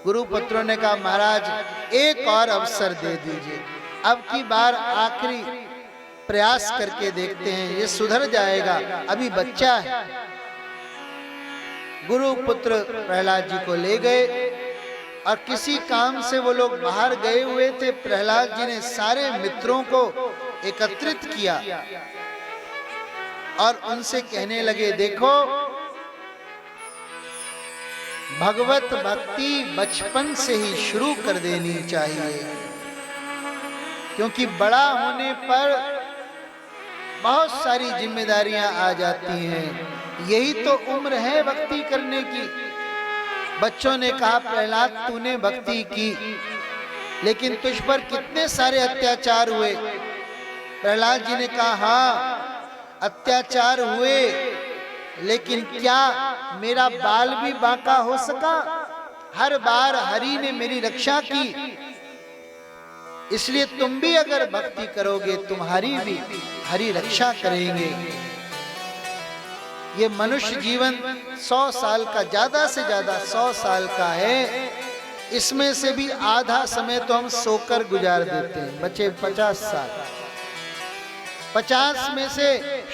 [SPEAKER 1] गुरु पुत्रों ने कहा, महाराज एक और अवसर दे दीजिए, अब की बार आखिरी प्रयास करके देखते हैं, ये सुधर जाएगा, अभी बच्चा है। गुरु पुत्र प्रहलाद जी को ले गए और किसी काम से वो लोग बाहर गए हुए थे। प्रहलाद जी ने सारे मित्रों को एकत्रित किया और उनसे कहने लगे, देखो भगवत भक्ति बचपन से ही शुरू कर देनी चाहिए, क्योंकि बड़ा होने पर बहुत सारी जिम्मेदारियां आ जाती हैं। यही तो उम्र है भक्ति करने की। बच्चों ने कहा, प्रहलाद तूने भक्ति की, लेकिन तुझ पर कितने सारे अत्याचार हुए। प्रहलाद जी ने कहा, हाँ अत्याचार हुए, लेकिन क्या मेरा बाल भी बांका हो सका? हर बार हरि ने मेरी रक्षा की, इसलिए तुम भी अगर भक्ति करोगे तुम्हारी भी हरि रक्षा करेंगे। ये मनुष्य जीवन 100 साल का, ज्यादा से ज्यादा 100 साल का है, इसमें से भी आधा समय तो हम सोकर गुजार देते हैं, बचे 50 साल। 50 में से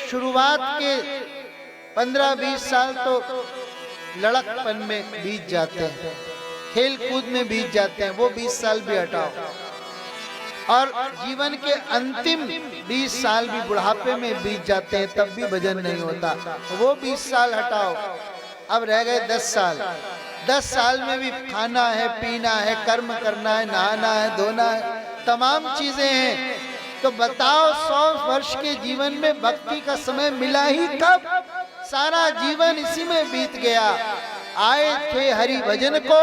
[SPEAKER 1] शुरुआत के 15-20 साल तो लड़कपन में बीत जाते हैं, खेल कूद में बीत जाते हैं, वो 20 साल भी हटाओ। और जीवन के अंतिम 20 साल भी बुढ़ापे में बीत जाते हैं, तब भी भजन नहीं होता, वो 20 साल हटाओ। अब रह गए 10 साल। 10 साल में भी खाना है, पीना है, कर्म करना है, नहाना है, धोना है, तमाम चीजें हैं। तो बताओ 100 वर्ष के जीवन में भक्ति का समय मिला ही कब? सारा जीवन इसी में बीत गया। आए थे हरि भजन को,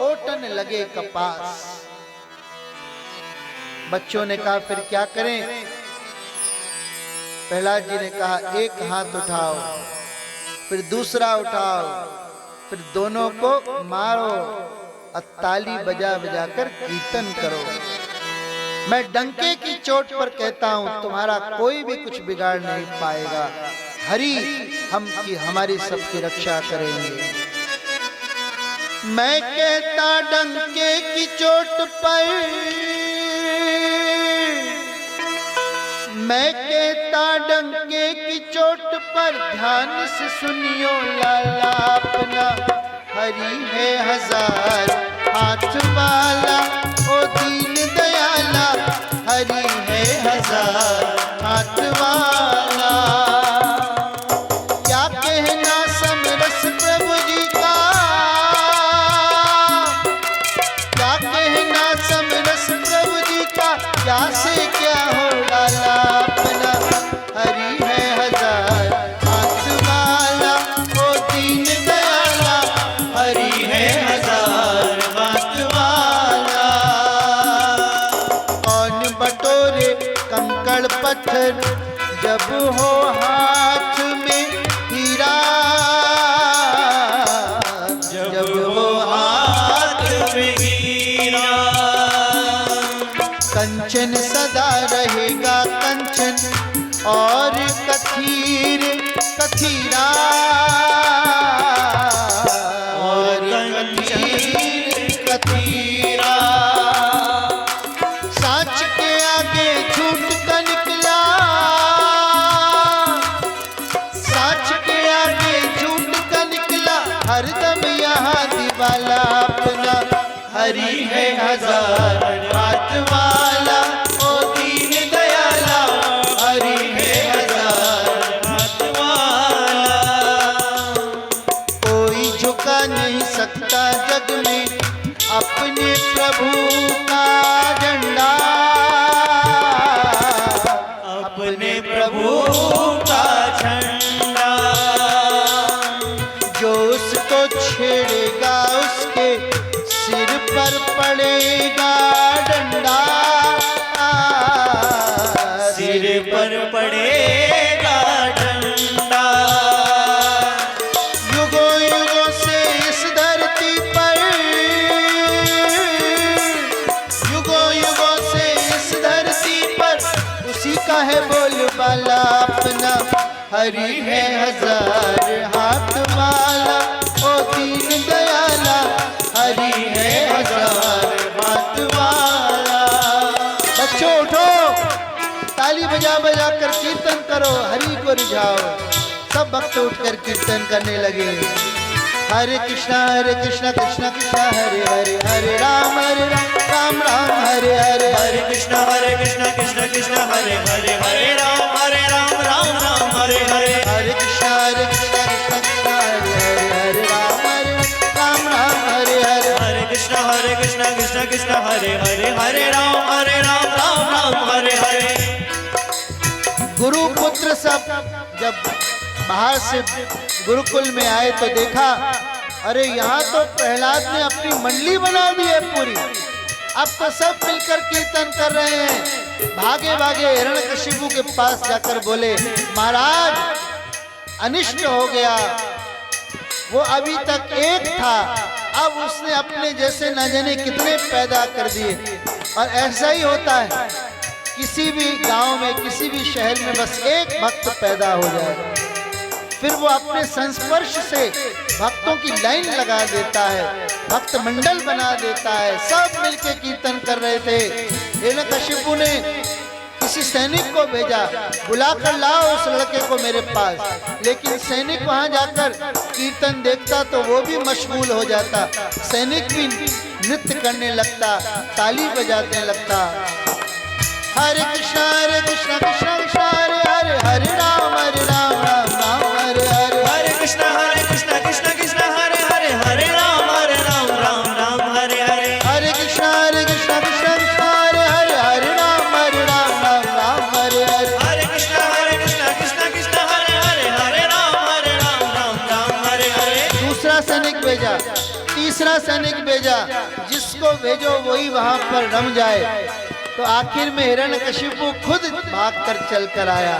[SPEAKER 1] ओटन लगे कपास। बच्चों ने कहा, फिर क्या करें? प्रहलाद जी ने कहा, एक हाथ उठाओ, फिर दूसरा उठाओ, फिर दोनों को मारो और ताली बजा बजा कर कीर्तन करो। मैं डंके की चोट पर कहता हूं, तुम्हारा कोई भी कुछ बिगाड़ नहीं पाएगा। हरि हमारी सबकी रक्षा करेंगे। मैं कहता डंके की चोट पर, मैं कहता डंके की चोट पर, ध्यान से सुनियो लाला अपना, हरि है 1000 हाथ वाला, ओ दीन दयाला, हरि है 1000 हाथ वाला। क्या कहना समरस प्रभु जी का, क्या कहना समरस प्रभु जी का, क्या से क्या हो डाला अपना, हरि है 1000 हाथ वाला, ओ दीन दयाला, हरि है 1000 हाथ वाला। कौन बटोरे कंकड़ पत्थर, जब हो हाथ में हीरा, जब हो हाथ में हीरा। कंचन सदा रहेगा कंचन, और कथीर कथीरा, और कथीर कथीरा। साच के आगे झूठ का निकला, साच के आगे झूठ का निकला, हरदम यहाँ दिवाला अपना, हरि है 1000 हाथ वाला, ओ दीन दयाला, हरि है 1000 हाथ वाला। कोई झुका नहीं सकता जग में अपने प्रभु का झंडा, अपने प्रभु का झंडा। जो उसको छेड़ेगा उसके सिर पर पड़ेगा डंडा, हरि है हजार हाथ वाला, ओ दीन दयाला, हरि है हजार हाथ वाला। बच्चों उठो, ताली बजा बजा कर कीर्तन करो, हरि को रिझाओ। सब भक्त उठकर कीर्तन करने लगे। हरे कृष्णा कृष्णा कृष्णा हरे हरे, हरे राम राम राम हरे हरे,
[SPEAKER 2] हरे कृष्णा कृष्णा कृष्णा हरे हरे, हरे राम राम राम हरे हरे।
[SPEAKER 1] हरे कृष्णा कृष्णा कृष्णा हरे हरे, हरे राम राम हरे हरे।
[SPEAKER 2] हरे कृष्णा कृष्णा हरे हरे, हरे राम राम हरे हरे।
[SPEAKER 1] गुरु पुत्र सब जब बाहर से गुरुकुल में आए तो देखा, अरे यहाँ तो प्रहलाद ने अपनी मंडली बना दी है पूरी। अब तो सब मिलकर कीर्तन कर रहे हैं। भागे भागे हिरण्यकशिपु के पास जाकर बोले, महाराज अनिष्ट हो गया। वो अभी तक एक था, अब उसने अपने जैसे न जाने कितने पैदा कर दिए। और ऐसा ही होता है, किसी भी गांव में, किसी भी शहर में बस एक भक्त पैदा हो जाए, फिर वो अपने संस्पर्श से भक्तों की लाइन लगा देता है, भक्त मंडल बना देता है। सब मिलके कीर्तन कर रहे थे। हिरण्यकशिपु ने किसी सैनिक को भेजा, बुलाकर लाओ उस लड़के को मेरे पास। लेकिन सैनिक वहां जाकर कीर्तन देखता तो वो भी मशगूल हो जाता। सैनिक भी नृत्य करने लगता, ताली बजाने लगता। हरे कृष्णा कृष्णा कृष्णा हरे हरे, हरे राम राम राम हरे हरे।
[SPEAKER 2] हरे कृष्णा कृष्णा हरे हरे, हरे राम राम हरे हरे।
[SPEAKER 1] हरे कृष्णा कृष्णा कृष्णा हरे हरे, हरे राम राम हरे हरे।
[SPEAKER 2] हरे कृष्णा कृष्णा हरे हरे, हरे राम हरे हरे।
[SPEAKER 1] दूसरा सैनिक भेजा, तीसरा सैनिक भेजा, जिसको भेजो वही वहां पर रम जाए। तो आखिर में हिरण्यकशिपु खुद भागकर चल कर आया।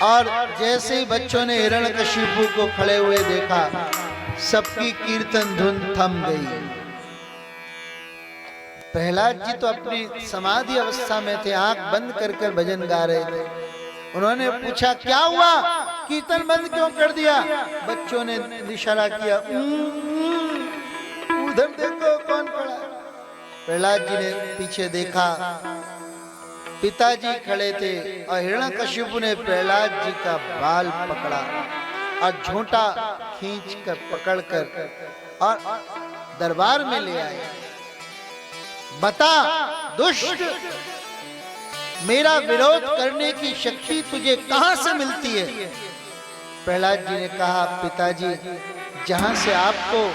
[SPEAKER 1] और जैसे ही बच्चों ने हिरण्यकशिपु को खड़े हुए देखा, सबकी कीर्तन धुन थम गई। प्रहलाद जी तो अपनी समाधि अवस्था में थे, आंख बंद कर कर भजन गा रहे थे। उन्होंने पूछा, क्या हुआ, कीर्तन बंद क्यों कर दिया? बच्चों ने इशारा किया, उधर देखो कौन खड़ा है। प्रहलाद जी ने पीछे देखा, पिताजी खड़े थे और हिरण्यकशिपु ने प्रहलाद जी का बाल पकड़ा और झोंटा खींच कर पकड़कर और दरबार में ले आए। बता दुष्ट, मेरा विरोध करने की शक्ति तुझे कहां से मिलती है? प्रहलाद जी ने कहा, पिताजी, जहां से आपको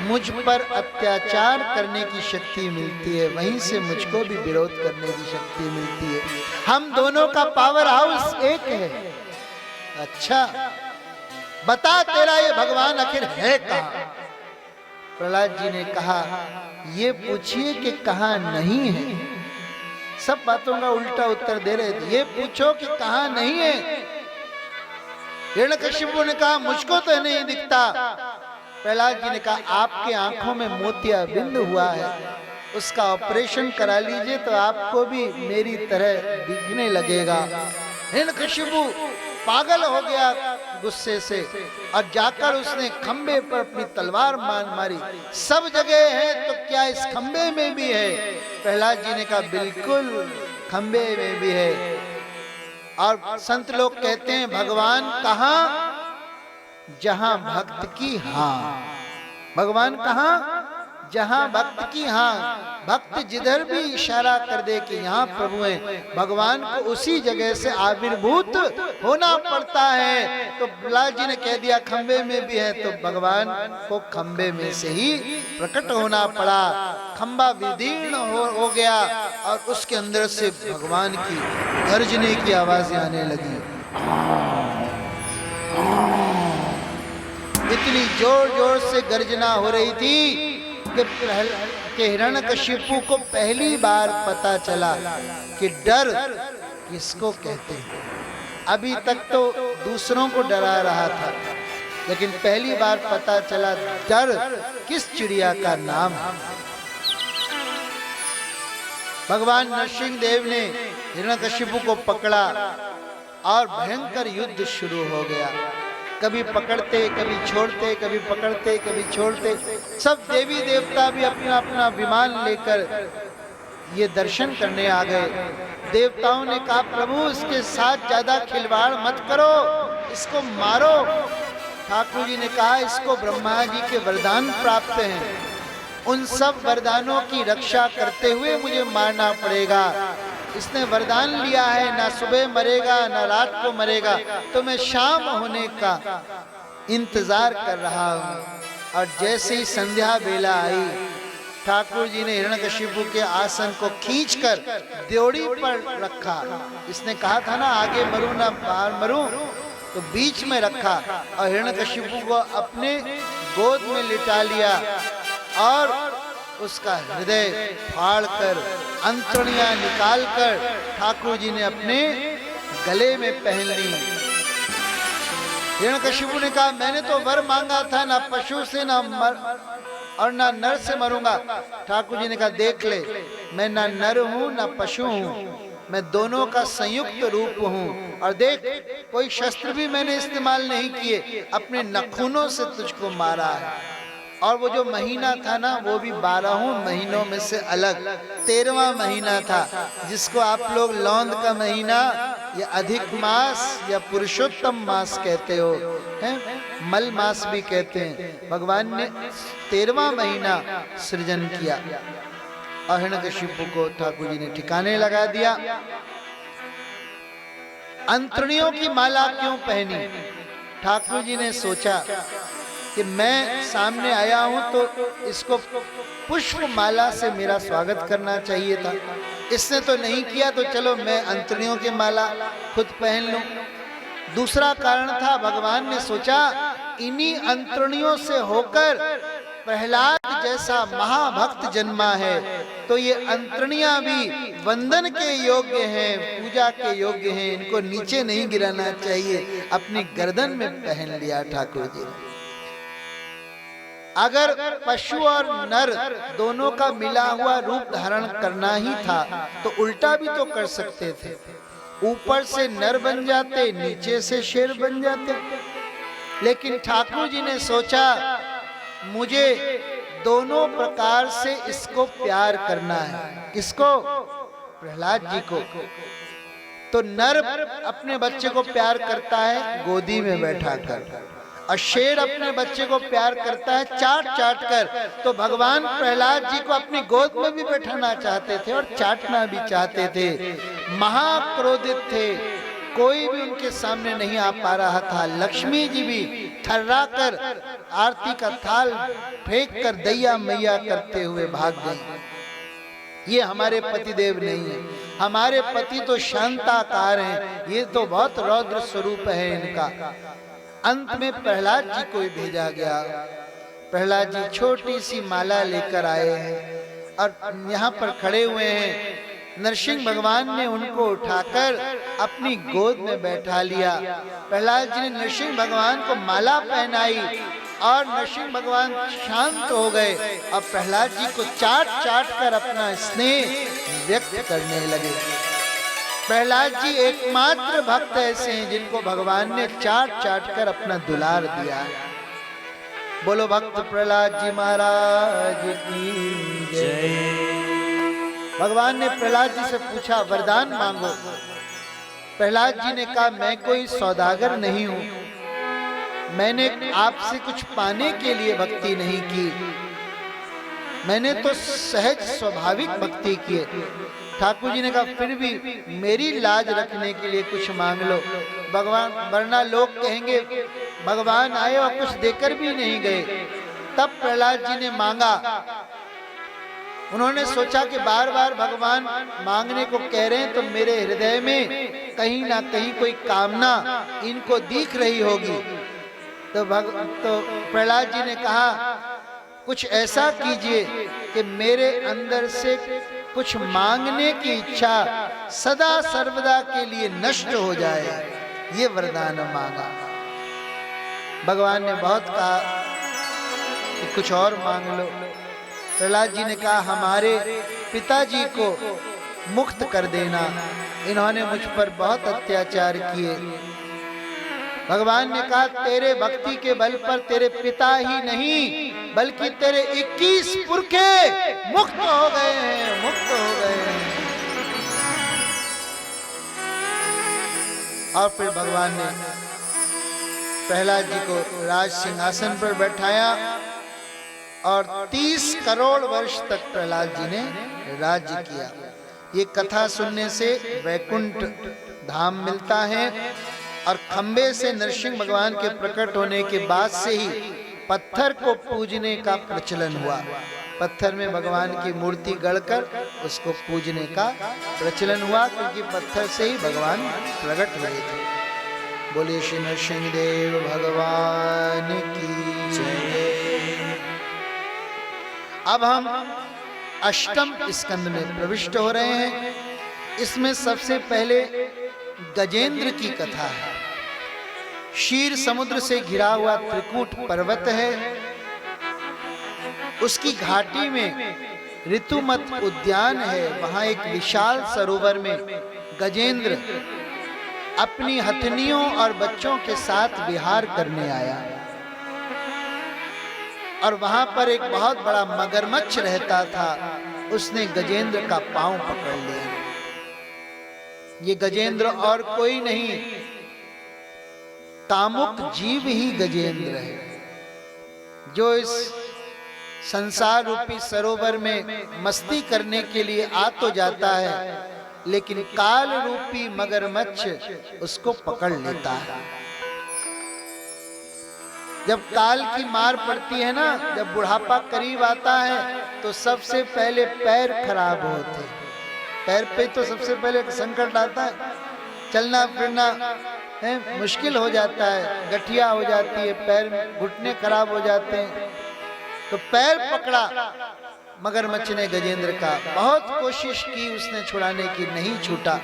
[SPEAKER 1] मुझ पर अत्याचार करने की शक्ति मिलती है, वहीं से मुझको भी विरोध करने की शक्ति मिलती है। हम दोनों का पावर हाउस एक है। अच्छा बता, तेरा ये भगवान आखिर है कहां? प्रहलाद जी ने कहा, ये पूछिए कि कहां नहीं है। सब बातों का उल्टा उत्तर दे रहे थे। ये पूछो कि कहां नहीं है। हिरण्यकशिपु ने कहा, मुझको तो नहीं दिखता। प्रहलाद जी ने कहा, आपके आंखों में मोतिया बिंद हुआ है, उसका ऑपरेशन करा लीजिए तो आपको भी मेरी तरह दिखने लगेगा। हिरण्यकशिपु पागल हो गया गुस्से से और जाकर उसने खंबे पर अपनी तलवार मारी। सब जगह है तो क्या इस खंबे में भी है? प्रहलाद जी ने कहा, बिल्कुल खंबे में भी है। और संत लोग कहते हैं, भगवान कहाँ? जहां भक्त की हाँ। भगवान कहाँ? जहां भक्त की हाँ। भक्त जिधर भी इशारा कर दे कि यहाँ प्रभु है, भगवान को उसी जगह से आविर्भूत होना पड़ता है। तो प्रहलाद जी ने कह दिया खंबे में भी है, तो भगवान को खंबे में से ही प्रकट होना पड़ा। खंबा विदीर्ण हो गया और उसके अंदर से भगवान की गर्जने की आवाजें आने लगी। इतनी जोर जोर से गर्जना हो रही थी कि हिरण्यकशिपु को पहली बार पता चला कि डर किसको कहते हैं। अभी तक तो दूसरों को डरा रहा था, लेकिन पहली बार पता चला डर किस चिड़िया का नाम है। भगवान नरसिंह देव ने हिरण्यकशिपु को पकड़ा और भयंकर युद्ध शुरू हो गया। कभी पकड़ते, कभी छोड़ते, कभी पकड़ते, कभी छोड़ते। सब देवी देवता भी अपना अपना विमान लेकर ये दर्शन करने आ गए। देवताओं ने कहा प्रभु इसके साथ ज्यादा खिलवाड़ मत करो, इसको मारो। ठाकुर जी ने कहा इसको ब्रह्मा जी के वरदान प्राप्त हैं, उन सब वरदानों की रक्षा करते हुए मुझे मारना पड़ेगा। इसने वरदान लिया है ना सुबह मरेगा ना रात को मरेगा, तो मैं शाम होने का इंतजार कर रहा हूँ। और जैसे ही संध्या बेला आई, ठाकुर जी ने हिरण्यकशिपु के आसन को खींचकर द्योड़ी पर रखा। इसने कहा था ना आगे मरूं ना बाहर मरूं, तो बीच में रखा और हिरण्यकशिपु को अपने गोद में लिटा लिया और उसका हृदय फाड़कर अंतड़ियां निकालकर ठाकुर जी ने अपने गले में पहन ली। हिरण्यकशिपु ने कहा मैंने तो वर मांगा था ना पशु से ना और ना नर से मरूंगा। ठाकुर जी ने कहा देख ले, मैं ना नर हूं ना पशु हूं, मैं दोनों का संयुक्त रूप हूं। और देख कोई शस्त्र भी मैंने इस्तेमाल नहीं किए, अपने नाखूनों से तुझको मारा है। और वो जो महीना था ना वो भी 12 महीनों में से अलग 13वां महीना था, जिसको आप लोग लौंद का महीना या अधिक मास या पुरुषोत्तम मास कहते हो, हैं? मल मास भी कहते हैं। भगवान ने 13वां महीना सृजन किया और हिरण्यकशिपु को ठाकुर जी ने ठिकाने लगा दिया। अंतड़ियों की माला क्यों पहनी? ठाकुर जी ने सोचा कि मैं सामने आया हूं तो इसको पुष्प माला से मेरा स्वागत करना चाहिए था। इसने तो नहीं किया, तो चलो मैं अंतड़ियों की माला खुद पहन लूं। दूसरा कारण था, भगवान ने सोचा इन्हीं अंतड़ियों से होकर प्रहलाद जैसा महाभक्त जन्मा है, तो ये अंतड़ियां भी वंदन के योग्य हैं, पूजा के योग्य हैं, इनको नीचे नहीं गिराना चाहिए। अपनी गर्दन में पहन लिया ठाकुर जी ने। अगर पशु और नर दोनों का मिला हुआ रूप धारण करना ही था तो उल्टा भी तो कर सकते थे, ऊपर से नर बन जाते, नीचे से शेर बन जाते। लेकिन ठाकुर जी ने सोचा मुझे दोनों प्रकार से इसको प्यार करना है। किसको? प्रहलाद जी को। तो नर अपने बच्चे को प्यार करता है गोदी में बैठा कर, और शेर अपने बच्चे को प्यार करता है चाट चाट कर। तो भगवान प्रहलाद जी को अपनी गोद में भी बैठाना चाहते थे और चाटना भी चाहते थे। महाक्रोधित थे, कोई भी उनके सामने नहीं आ पा रहा था। लक्ष्मी जी भी थर्रा कर आरती का थाल फेंक कर दैया मैया करते हुए भाग गई। ये हमारे पतिदेव नहीं है, हमारे पति तो शांताकार हैं, ये तो बहुत रौद्र स्वरूप है इनका। अंत में प्रहलाद जी को भेजा गया। प्रहलाद जी छोटी सी माला लेकर आए हैं और यहाँ पर खड़े हुए हैं। नरसिंह भगवान ने उनको उठाकर अपनी गोद में बैठा लिया। प्रहलाद जी ने नरसिंह भगवान को माला पहनाई और नरसिंह भगवान शांत हो गए और प्रहलाद जी को चाट चाट कर अपना स्नेह व्यक्त करने लगे। प्रहलाद जी एकमात्र भक्त ऐसे हैं जिनको भगवान ने चाट चाट कर अपना दुलार दिया है। बोलो भक्त प्रहलाद जी महाराज की जय। भगवान ने प्रहलाद जी से पूछा वरदान मांगो। प्रहलाद जी ने कहा मैं कोई सौदागर नहीं हूं, मैंने आपसे कुछ पाने के लिए भक्ति नहीं की, मैंने तो सहज स्वाभाविक भक्ति की है। ठाकुर जी ने कहा फिर भी मेरी लाज रखने के लिए कुछ मांग लो भगवान, वरना लोग कहेंगे भगवान आए और कुछ देकर भी नहीं गए। तब प्रहलाद जी ने मांगा। उन्होंने सोचा कि बार बार भगवान मांगने को कह रहे हैं तो मेरे हृदय में कहीं ना कहीं कोई कामना इनको दिख रही होगी। तो प्रहलाद जी ने कहा कुछ ऐसा कीजिए कि मेरे अंदर से कुछ मांगने की इच्छा सदा सर्वदा के लिए नष्ट हो जाए, ये वरदान मांगा। भगवान ने बहुत कहा कि कुछ और मांग लो। प्रहलाद जी ने कहा हमारे पिताजी को मुक्त कर देना। इन्होंने मुझ पर बहुत अत्याचार किए। भगवान ने कहा तेरे भक्ति के बल पर तेरे पिता ही नहीं बल्कि तेरे 21 पुरखे मुक्त हो गए हैं, मुक्त हो गए हैं। और फिर भगवान ने प्रहलाद जी को राज सिंहासन पर बैठाया और 30 करोड़ वर्ष तक प्रहलाद जी ने राज्य किया। ये कथा सुनने से वैकुंठ धाम मिलता है। और खंबे से नरसिंह भगवान के प्रकट होने के बाद से ही पत्थर को पूजने का प्रचलन हुआ। पत्थर में भगवान की मूर्ति गढ़कर उसको पूजने का प्रचलन हुआ, क्योंकि पत्थर से ही भगवान प्रकट हुए थे। बोले श्री नरसिंह देव भगवान की जय। अब हम अष्टम स्कंद में प्रविष्ट हो रहे हैं। इसमें सबसे पहले गजेंद्र की कथा है। क्षीर समुद्र से घिरा हुआ त्रिकूट पर्वत है। उसकी घाटी में ऋतुमत उद्यान है। वहां एक विशाल सरोवर में गजेंद्र अपनी हथनियों और बच्चों के साथ विहार करने आया। और वहां पर एक बहुत बड़ा मगरमच्छ रहता था। उसने गजेंद्र का पांव पकड़ लिया। ये गजेंद्र और कोई नहीं, कामुक जीव ही गजेंद्र है, जो इस संसार रूपी सरोवर में मस्ती करने के लिए आ तो जाता है, लेकिन काल रूपी मगरमच्छ उसको पकड़ लेता है। जब काल की मार पड़ती है ना, जब बुढ़ापा करीब आता है, तो सबसे पहले पैर खराब होते हैं। पैर पे तो सबसे पहले संकट आता है। चलना फिरना है मुश्किल हो जाता है, गठिया हो जाती है, पैर घुटने खराब हो जाते हैं। तो पैर पकड़ा मगरमच्छ ने गजेंद्र का। बहुत कोशिश की उसने छुड़ाने की, नहीं छूटा।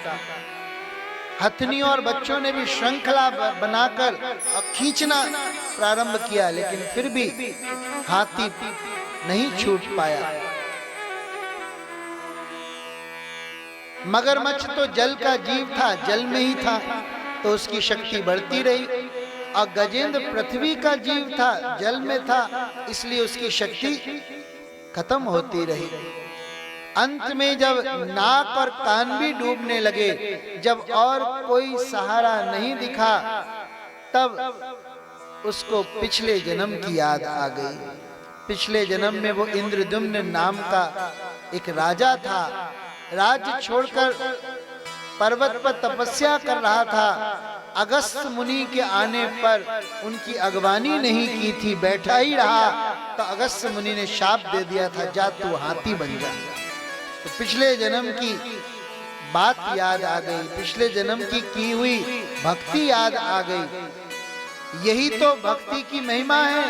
[SPEAKER 1] हथनियों और बच्चों ने भी श्रृंखला बनाकर खींचना प्रारंभ किया, लेकिन फिर भी हाथी नहीं छूट पाया। मगरमच्छ तो जल का जीव था, जल में ही था, तो उसकी शक्ति बढ़ती रही। और गजेंद्र पृथ्वी का जीव था, जल में था, इसलिए उसकी शक्ति खत्म होती रही। अंत में जब नाक और कान भी डूबने लगे, जब और कोई सहारा नहीं दिखा, तब उसको पिछले जन्म की याद आ गई। पिछले जन्म में वो इंद्रद्युम्न नाम का एक राजा था। राज्य छोड़कर पर्वत पर तपस्या कर रहा था। अगस्त मुनि के आने पर उनकी अगवानी नहीं की थी, बैठा ही रहा, तो अगस्त मुनि ने शाप दे दिया था, जा तू हाथी बन जा। तो पिछले जन्म की बात याद आ गई, पिछले जन्म की हुई भक्ति याद आ गई। यही तो भक्ति की महिमा है।